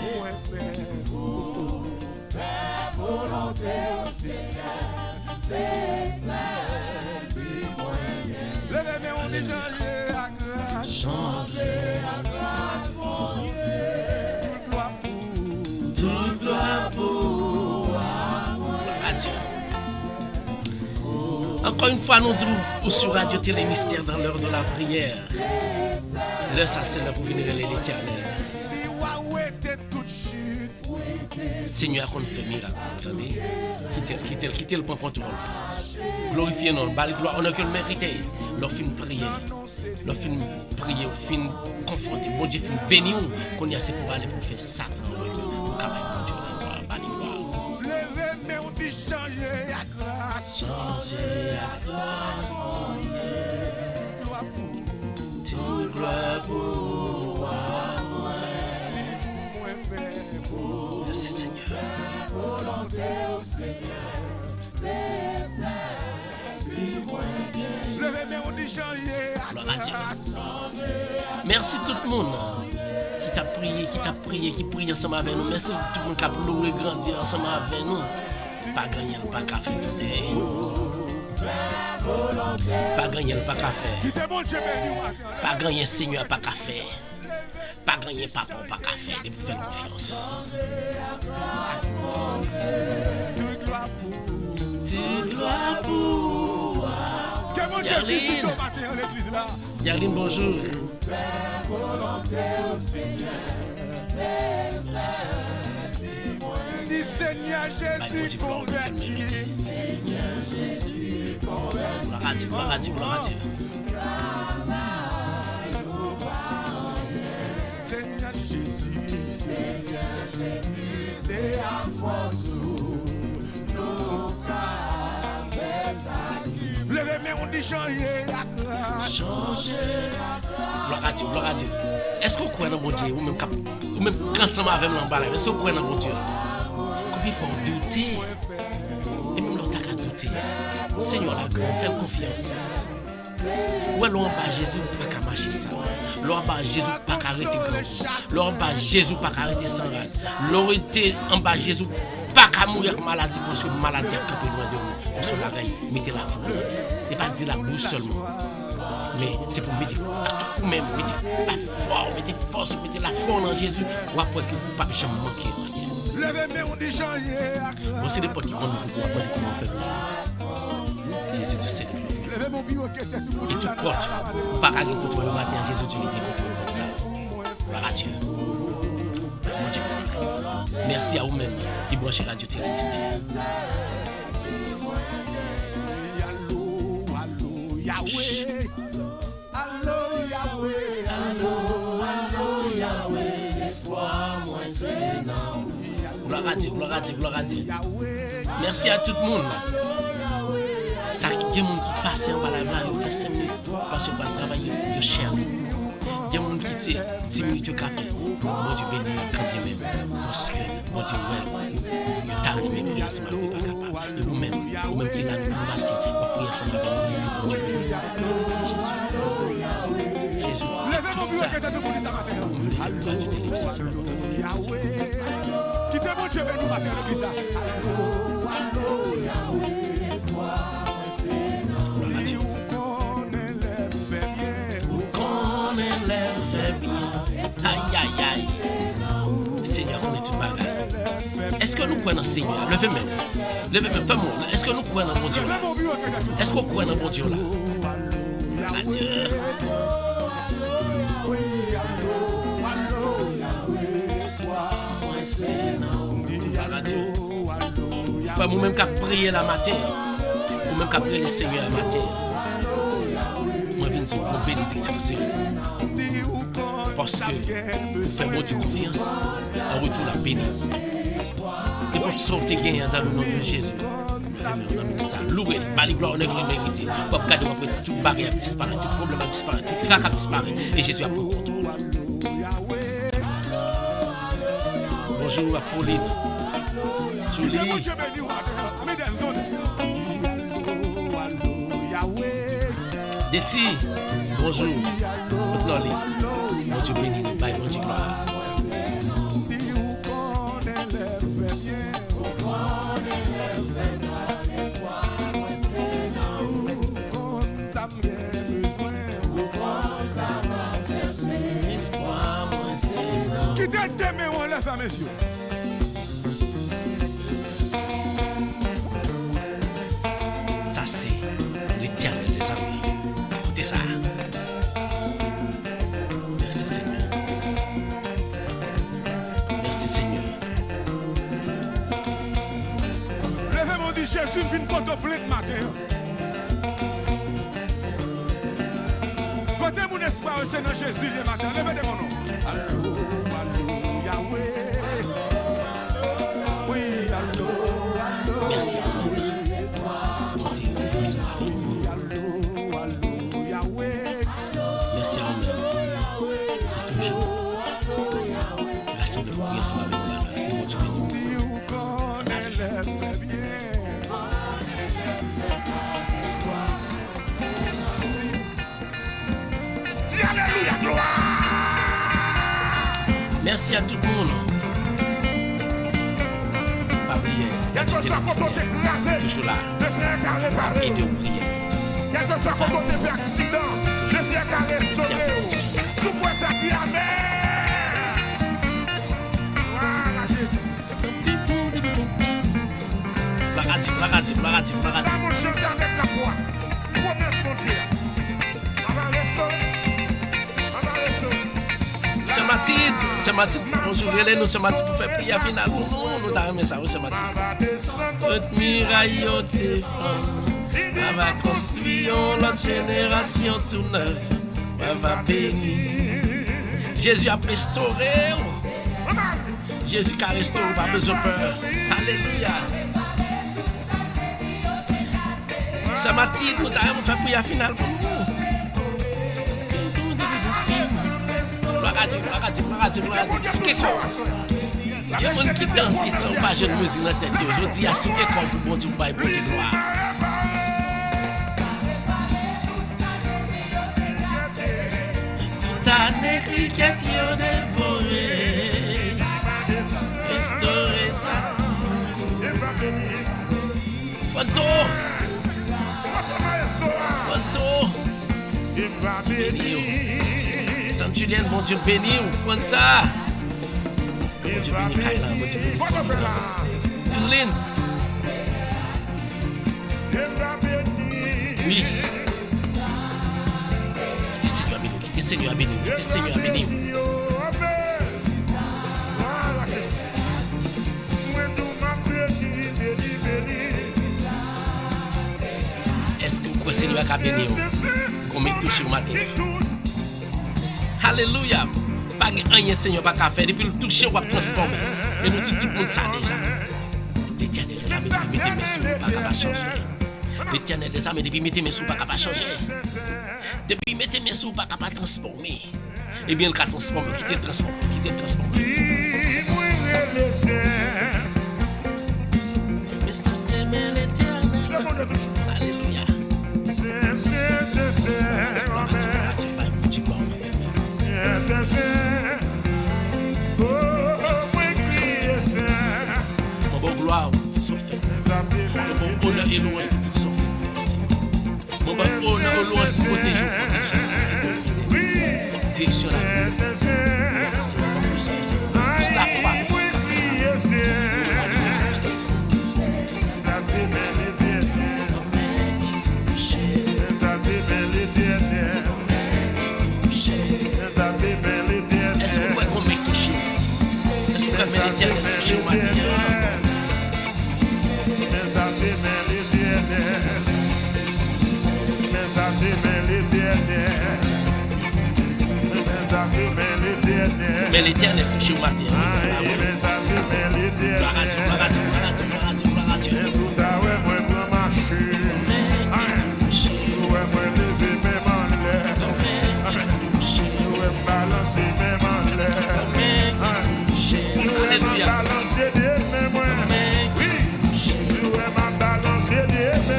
Toute gloire pour Radio. Encore une fois, nous disons sur Radio Télé Mystère dans l'heure de la prière. L'heure, ça c'est l'heure pour venir à l'Éternel. Seigneur qu'on fait miracle, vous entendez? Quittez le point contrôle. Glorifiez nous, bal gloire, on a que le mérité. Leur film prier, leur film prier, film confronter, bon Dieu film béni qu'on y a c'est pour aller pour faire Satan. Pour travailler mon Dieu, gloire, bal gloire. Levez mais on dit changer à grâce. Changer à grâce, mon Dieu. Toute gloire pour moi. Merci Seigneur. Levez mais on dit changer à Gloire à Dieu. grâce. Merci tout le monde qui t'a prié, qui prie ensemble avec nous. Merci tout le monde qui a pleuré, grandi ensemble avec nous. Pas gagner, pas café. Pas gagner, pas café. Quittez mon Dieu béni. Pas gagner, Seigneur, pas café. Pas gagner, papa, pas café. Et vous faire confiance. Tu gloire pour. Que mon Dieu Yarline. visite au matin à l'église là. Yarline, bonjour. Dis Seigneur Jésus converti. Gloire à Dieu, gloire à Dieu, gloire à Dieu. Seigneur Jésus. C'est à force nous levez mais on dit changer à grâce. Changer. Gloire à Dieu, gloire à Dieu. Est-ce qu'on croit dans mon Dieu ou même ensemble avec l'emballement? Est-ce qu'on croit dans mon Dieu? Combien il faut douter? Et même l'autre a douté. Seigneur, la grande, fais confiance. Ouais, l'on bas Jésus, pas qu'à marcher ça. L'on bas Jésus, pas qu'à arrêter grand. L'on bas Jésus, pas qu'à arrêter sans rage. L'on était en bas Jésus, pas qu'à mourir maladie parce que maladie a campé loin de nous. On se bagaille, mettez la foi. Et pas dire la bouche seulement. Mais c'est pour mettre vous-même, mettez la foi, mettez force, mettez la foi en Jésus. Ou après que vous ne pouvez jamais manquer. Levez mais on dit changer à grâce. Bon, c'est des potes qui vont nous apprendre comment on fait. Jésus, tu sais. Levez mon bureau qui était tout le monde. Et tout porte, pas qu'à contre le matin, Jésus, tu es contre ça. Gloire à Dieu. Mon Dieu. Merci à vous-même qui branchez Radio Télé Mystère. Allô, allô, Yahweh. Allô, Yahweh. Allô, Yahweh, l'espoir, moi c'est non. Gloire à Dieu, gloire à Dieu, gloire à Dieu. Merci à tout le monde. Ça, il y a des gens qui passent en bas là-bas, ils font 5 minutes, parce que le travail, ils cher. Il y a des gens qui disent 10 minutes de café. Mon Dieu béni, quand bien même. Parce que, mon Dieu, ouais, il t'a arrivé, prier ensemble avec pas capable. Et vous-même qui là, nous matin, vous priez ensemble avec nous, mon Dieu béni. Jésus. Levez mon bureau qui était tout le monde ce matin. Radio Télé Mystère. Yahweh. Quittez mon Dieu béni matin à l'église là. Allô, Yahweh. Aïe, aïe, aïe. Seigneur, on est tout bagaille. Est-ce que nous croyons dans le Seigneur? Levez même. Levez même. Fais-moi. Est-ce que nous croyons dans mon Dieu? Levez mon bureau qui était tout. Est-ce qu'on croit dans mon Dieu là? Adieu. Moi, c'est non. Adieu. Frère, moi-même qui prier la matin. Moi-même qui prier le Seigneur la matin. Moi, je viens de dire une bénédiction, Seigneur. Parce que vous faites mon Dieu confiance, en retour la béni. Et pour sortir gagnant dans le nom de Jésus. Loué, bali gloire, honneur, mérité. Pour garder après toute barrière disparaît, tout problème disparaît, tout trac disparaît. Et Jésus a pris le contrôle. Bonjour Apolline. Julie. Deti. Bonjour. Loli. Mon Dieu béni, nous baille, mon Dieu gloire. Espoir, moi c'est non. Qui t'aime, on lève à mes yeux. Ça c'est l'éternel des armées. Écoutez ça. Merci Seigneur. Merci Seigneur. Espoir, c'est dans Jésus le matin. Levez mon nom. Allô, allô, Yahweh. Oui, allô, allô. Merci. Allô, allô, Yahweh. Merci à vous. Toujours. La sainte prière, c'est ma vie. Mon Dieu béni. Si vous connaissez le bien. Dis alléluia, gloire. Merci à tout le monde. Pas prier. Quel que soit quand on t'écrasé, Toujours là. le Seigneur a réparé. Et de prier. Quel que soit quand on t'a fait accident, le Seigneur a restauré. Sous quoi ça dit Amen. Voilà, Jésus. Plagatif. Là, mon chanter avec la foi. Promesse, mon Dieu. On va restaurer. On va restaurer. Ce matin, bonjour, nous ce matin pour faire prière finale pour nous. Nous t'avons ça ce matin. Toute miraille te femme, on va construire l'autre génération tout neuve. On va bénir. Jésus a restauré. Jésus qui a restauré, pas besoin de peur. Alléluia. Ce matin, nous t'avons fait prière finale pour nous. Plagatif. Sous quelque chose. Il y a des gens qui dansent sans pas de musique dans la tête. Je dis à sous quelque chose pour bon Dieu, pour bon Dieu gloire. Tout un écrit qui est dévoré. Restaurer ça. Fanto. Tante Julienne, bon Dieu béni, ou Fanta. Bon Dieu béni, Kaila, bon Dieu béni. Yuseline. Oui. Quittez Seigneur à béni. Est-ce que vous croyez Seigneur à béni? Comme il touche au matin. Alléluia. Pas rien Seigneur pas qu'à faire. Depuis le toucher, on va transformer. Mais nous disons tout le monde ça déjà. L'Éternel des armées, depuis mettez mes sous, pas capable de changer. L'Éternel des armées, depuis mettez mes sous, pas capable de changer. Depuis mettez mes sous, pas capable de transformer. Eh bien, le cas transformer, quittez le transformer. Mais ça c'est l'Éternel. Alléluia. Mon bon gloire, sauf mon bon honneur et louange, sauf mon bon honneur et louange, protéger. Direction la plus la foi. Est-ce que vous pouvez qu'on m'ait touché? Est-ce que vous pouvez l'Éternel toucher au matin? Mais l'Éternel touché au matin.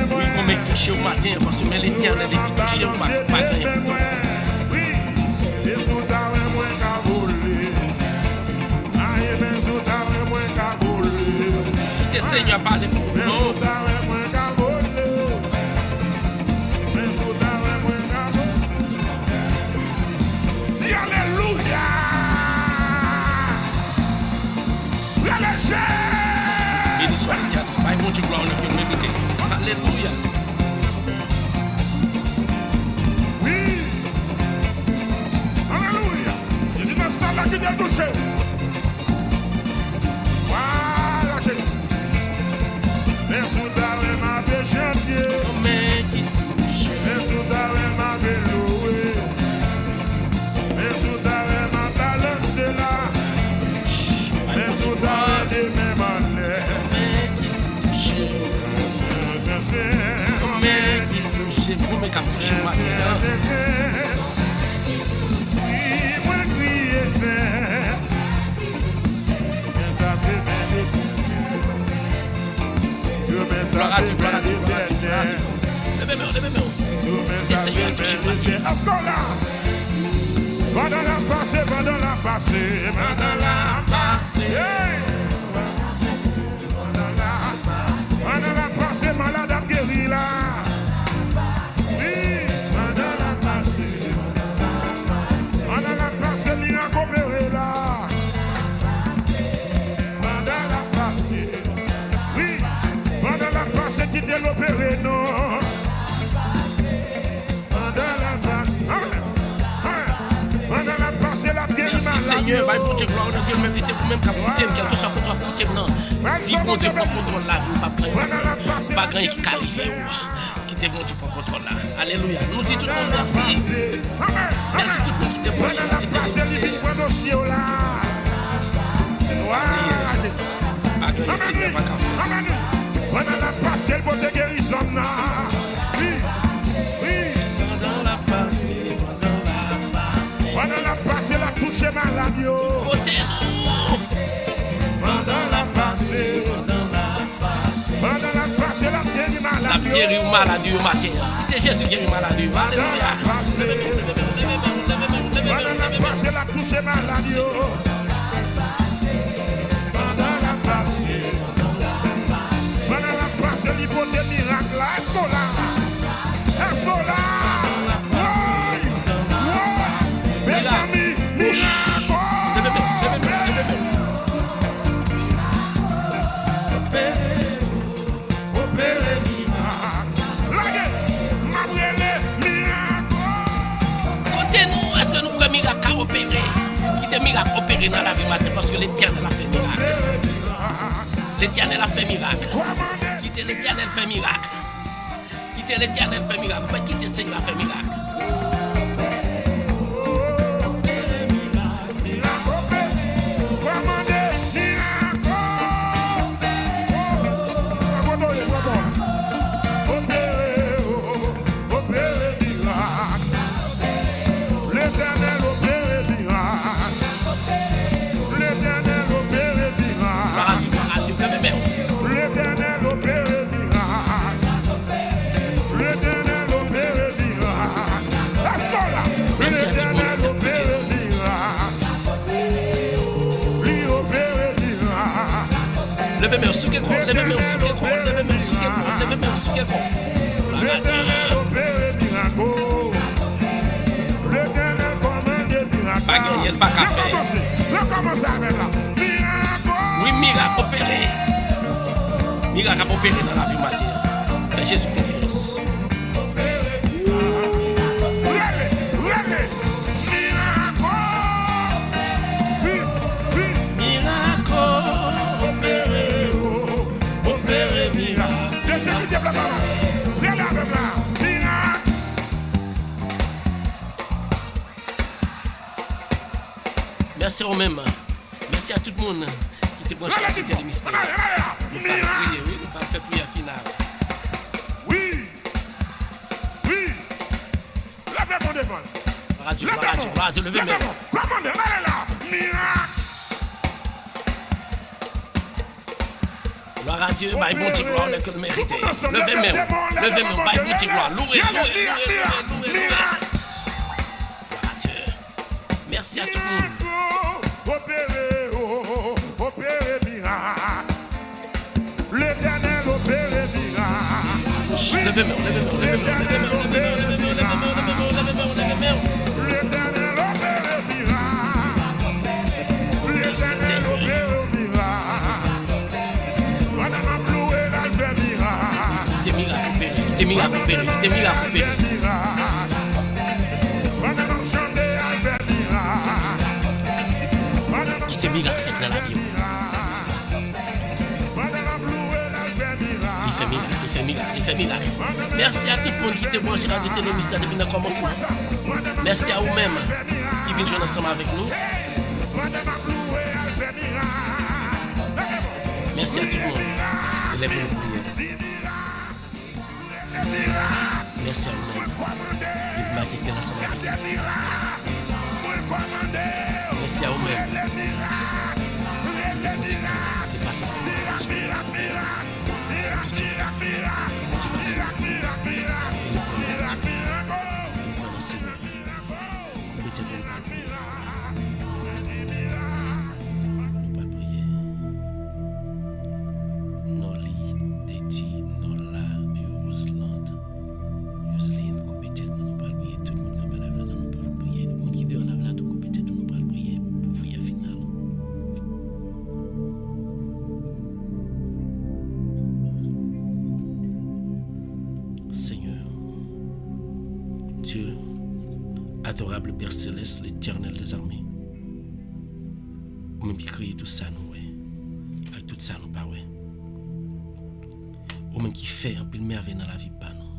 Oui, on m'est touché au matin parce que l'Éternel est touché au matin. Le Seigneur parle pour nous. Alléluia. Béni soit l'Éternel. Bye, mon Dieu, gloire, on le fait mériter. Alléluia. Oui. Alléluia. Je dis dans ça là qui vient toucher. Voilà Jésus. Merci d'avoir ma belle chantier. Merci d'avoir ma belle louée. mais qui a touché le matin. Gloire à Dieu, gloire à Dieu, gloire à Dieu, gloire à Dieu. Levez-moi. C'est Seigneur qui touche le matin. Pendant la passée. Pendant la passée, malade a guéri là. Oui, pendant la passée, miracle opéré là. Pendant la passée, oui, pendant la passée qui t'est l'opéré non. Pendant la passée, pendant la passée, la guéri malade. Merci Seigneur, va pour Dieu gloire, Dieu mérite pour même capiter, quel que soit pour toi pour non. Si bon Dieu prend contrôle là, pas grand qui qualifié qui te bon Dieu prend contrôle là. Alléluia. Nous dit tout le monde merci. Merci tout le monde qui te bon Dieu qui te bon Seigneur. Pendant la passée, le bon de guérison là. Oui. Pendant la passée. Pendant la passée, la touche malade yo. Pendant la passée, la guéri malade. La guéri malade au matin. C'est Jésus guéri malade. Alléluia. Pendant la passée, la touche malade yo. Pendant la passée, l'hypothèse miracle là. Est-ce qu'on là? Mes amis, miracle. Côté-nous, est-ce que nous pouvons miracle opérer? Qui te miracle opérer dans la vie matin parce que l'Éternel a fait miracle. L'Éternel a fait miracle. Quittez l'Éternel fait miracle. Quittez l'Éternel fait miracle. Pas quitter Seigneur fait miracle. Merci à tout le monde. Levez-moi sous que quoi, levez-moi sous que quoi, levez-moi sous que quoi, levez-moi sous que quoi. Pas gagner, pas qu'à faire. Oui, miracle opéré. Miracle opéré dans la vie matin. Mais Jésus confiance. Merci au même. Merci à tout le monde qui te branché à côté des mystères. Nous pas prier, oui, nous pas faire prière finale. Oui. Levez mon devant. Radio, levez-moi. Commandez, allez là. Miracle. Gloire à Dieu, bah, bon Dieu, gloire, que le mérite. Levez-moi, bah, bon Dieu, gloire. Louez. Gloire à Dieu. Merci à tout le monde. Opérez miracle. L'Éternel opérez miracle. Levez-moi. L'Éternel opérez miracle opéré. Qui te miracle fait dans la vie. Il fait miracle. Merci à tout le monde qui te branché dans le mystère depuis le commencement. Merci à vous-même qui viennent jouer ensemble avec nous. Merci à tout le monde. Élève-nous prière. Merci à vous-même. Et vous m'avez été ensemble avec nous. Merci à vous-même. Petit temps de passer pour nous. Seigneur, mettez-vous à prier. Nous pas prier. Non lit, déti, non là, Roseland, Roseline, coupez tête, nous pas prier. Tout le monde qui va la nous pas prier. Mon qui dehors la tout coupez tête, nous pas prier. Pour prier final. Seigneur, Dieu, adorable Père Céleste, l'éternel des armées. Ou même qui crée tout ça, nous, ouais. Avec tout ça, nous, pas, ouais. Ou même qui fait un peu de merveille dans la vie, pas, nous.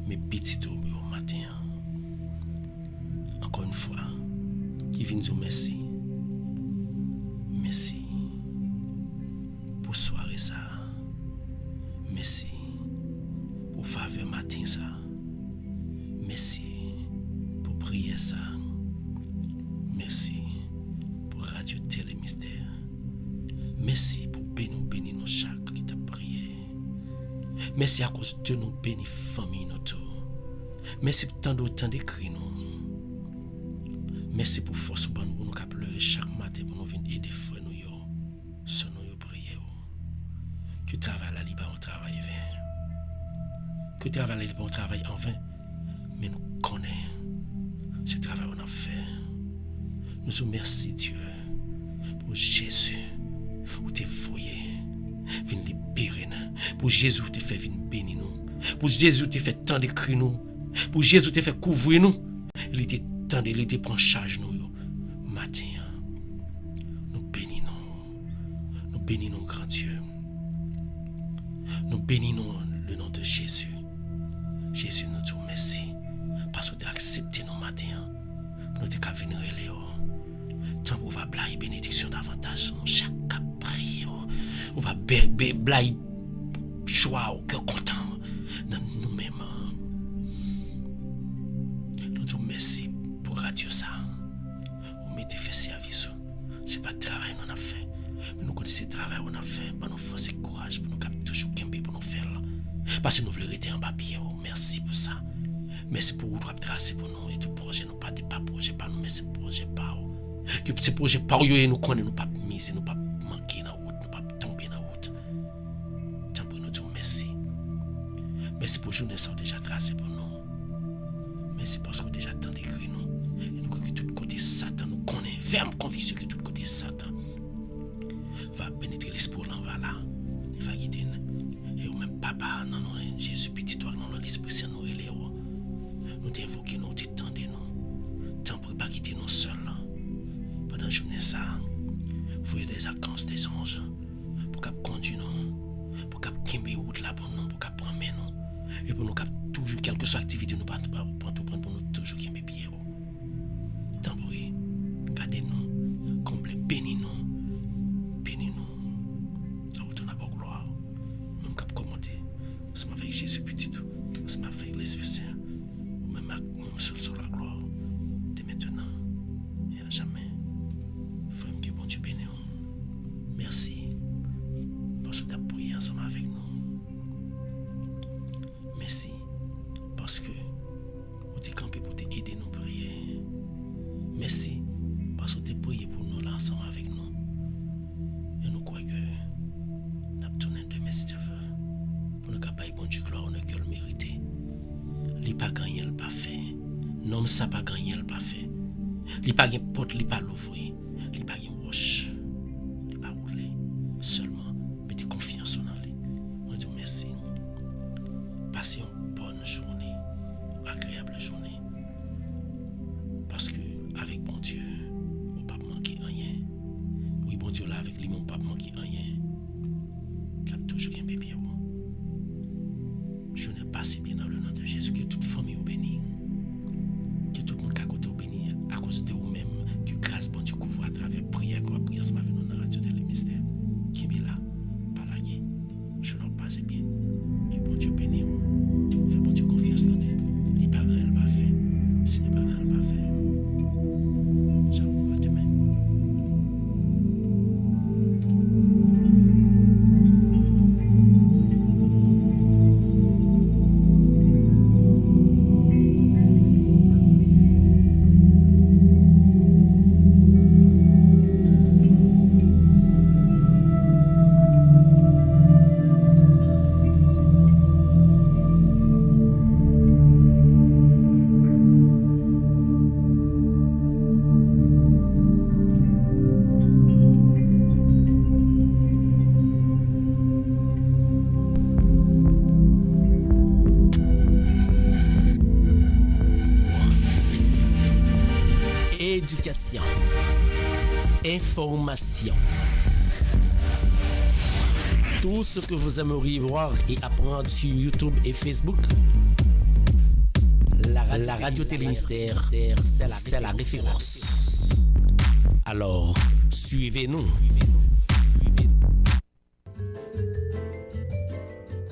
Mais petit au matin. Encore une fois, qui vient nous merci. Merci pour soirée ça. Merci pour faveur matin ça. Merci pour prier ça. Merci pour Radio Télé Mystère. Merci pour bénir nous chaque qui t'a prié. Merci à cause de nous bénir famille nous tout. Merci pour tant d'autant d'écrits nous. Merci pour force pour nous cap lever chaque matin pour nous venir aider frères nous yo. Sans nous prier. Que travail la libre on travail vain. Que travail la libre on travail en vain. Mais nous connaissons ce travail qu'on a fait. Nous vous remercions Dieu pour Jésus où tu es foyé, viens libérer nous. Pour Jésus où tu fait venir bénir nous. Pour Jésus où tu fait tant d'écrire nous. Pour Jésus où tu fait couvrir nous. Il était temps de il prend charge nous matin. Nous bénissons grand Dieu. Nous bénissons le nom de Jésus. Jésus nous dit merci. Parce que tu as accepté nos matins. Nous t'es qu'à venir les tant qu'on va blayer bénédiction davantage sur nous chaque prière. On va blayer joie au cœur content dans nous-mêmes. Nous disons merci pour Radio ça. On mettez fait service. C'est pas travail qu'on a fait. Mais nous connaissons le travail qu'on a fait. Pour nous forcer courage. Pour nous capter toujours qu'un pour nous faire. Parce que nous voulons rester en bas pied. Merci pour ça. Merci pour vous tracer pour nous et tout projet nous pas projet pas nous mais c'est projet pas que ces projets pas nous connaît nous pas miser nous pas manquer dans route nous pas tomber dans route tant pour nous dire merci pour journée ça déjà tracé pour nous merci parce que déjà tant d'écrit nous et nous croyons que tout côté Satan nous connaît ferme conviction que tout côté Satan va pénétrer l'esprit là va là il va guider et ou même papa non Jésus petit toi non l'esprit saint nous relève. Nous t'invoquons, nous t'étendons, nous. Tant pour ne pas quitter nous seuls. Pendant la journée, ça, voyez des archanges, des anges, pour qu'ils conduisent nous, pour qu'ils quimber route là pour nous, pour qu'ils prennent nous. Et pour nous, toujours, quelle que soit l'activité, nous prendre pour nous, toujours quimber pied. Tant pour gardez-nous, comblez, bénis-nous, bénis-nous. À retourner à la gloire. Nous avons commandé. Nous avec Jésus petit tout. Nous avec l'Esprit Saint. Même sur la gloire, de maintenant et à jamais. Frère, que bon Dieu bénisse. Merci parce que tu as prié ensemble avec nous. Merci parce que tu es campé pour t'aider nous prier. Merci parce que tu as prié pour nous là ensemble avec nous. Et nous croyons que nous avons tourné de merci pour nous capables bon Dieu gloire, on a que le mériter. Il n'a pas gagné, il n'a pas fait. Non, ça n'a pas gagné, il n'a pas fait. Il n'a pas gagné porte, il n'a pas l'ouvrir. Il n'a pas gagné roche. Il n'a pas roulé. Seulement, mettez confiance en lui. On dit merci. Passez une bonne journée, une agréable journée. Parce que, avec bon Dieu, on ne peut pas manquer rien. Oui, bon Dieu, là, avec lui, on ne peut pas manquer rien. Il a toujours un bébé. Je n'ai pas si bien dans le nom de Jésus que toute famille est bénie. Que tout le monde qui a côté est béni à cause de vous-même. Que grâce bon Dieu couvre à travers prière qu'on a prié ce matin dans la radio de l'Émystère. Qui est là, pas la guerre. Je n'en pas si bien. Que bon Dieu bénisse. Fais bon Dieu Éducation. Information. Tout ce que vous aimeriez voir et apprendre sur YouTube et Facebook. La radio Télémystère, c'est la référence. Alors, suivez-nous.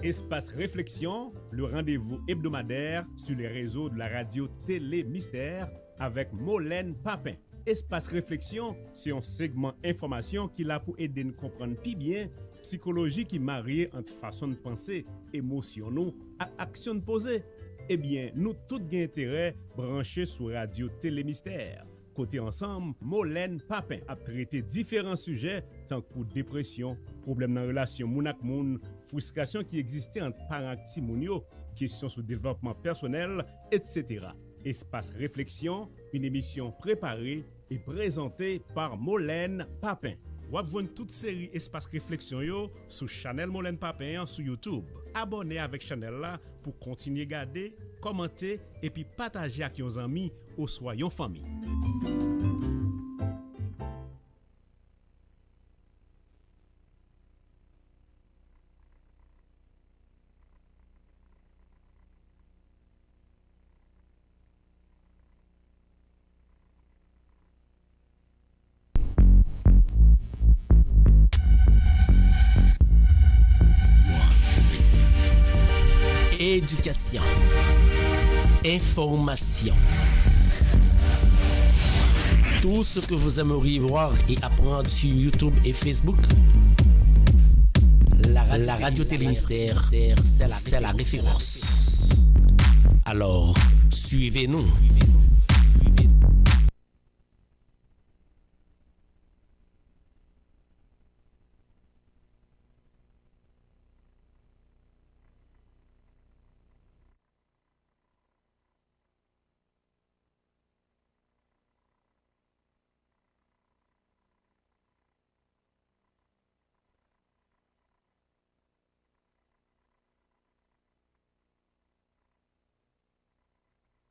Espace Réflexion, le rendez-vous hebdomadaire sur les réseaux de la radio Télémystère avec Molène Papin. Espace Réflexion, c'est un segment information qui l'a pour aider nous comprendre plus bien psychologie qui marie entre façon de penser, émotion nous à action de poser. Eh bien, nous tous gain intérêt branchés sur radio Télémystère. Côté ensemble, Molène Papin a traité différents sujets tant que dépression, problèmes dans la relation moun ak moun, frustration qui existait entre parents et moun yo, questions sur développement personnel, etc. Espace Réflexion, une émission préparée et présentée par Molène Papin. Vous avez toute série Espace Réflexion yo sur Channel Molène Papin sur YouTube. Abonnez avec Channel là pour continuer à garder, commenter et puis partager avec vos amis ou soit yon famille. Éducation. Information. Tout ce que vous aimeriez voir et apprendre sur YouTube et Facebook. La radio Télémystère, c'est la référence. Alors, suivez-nous.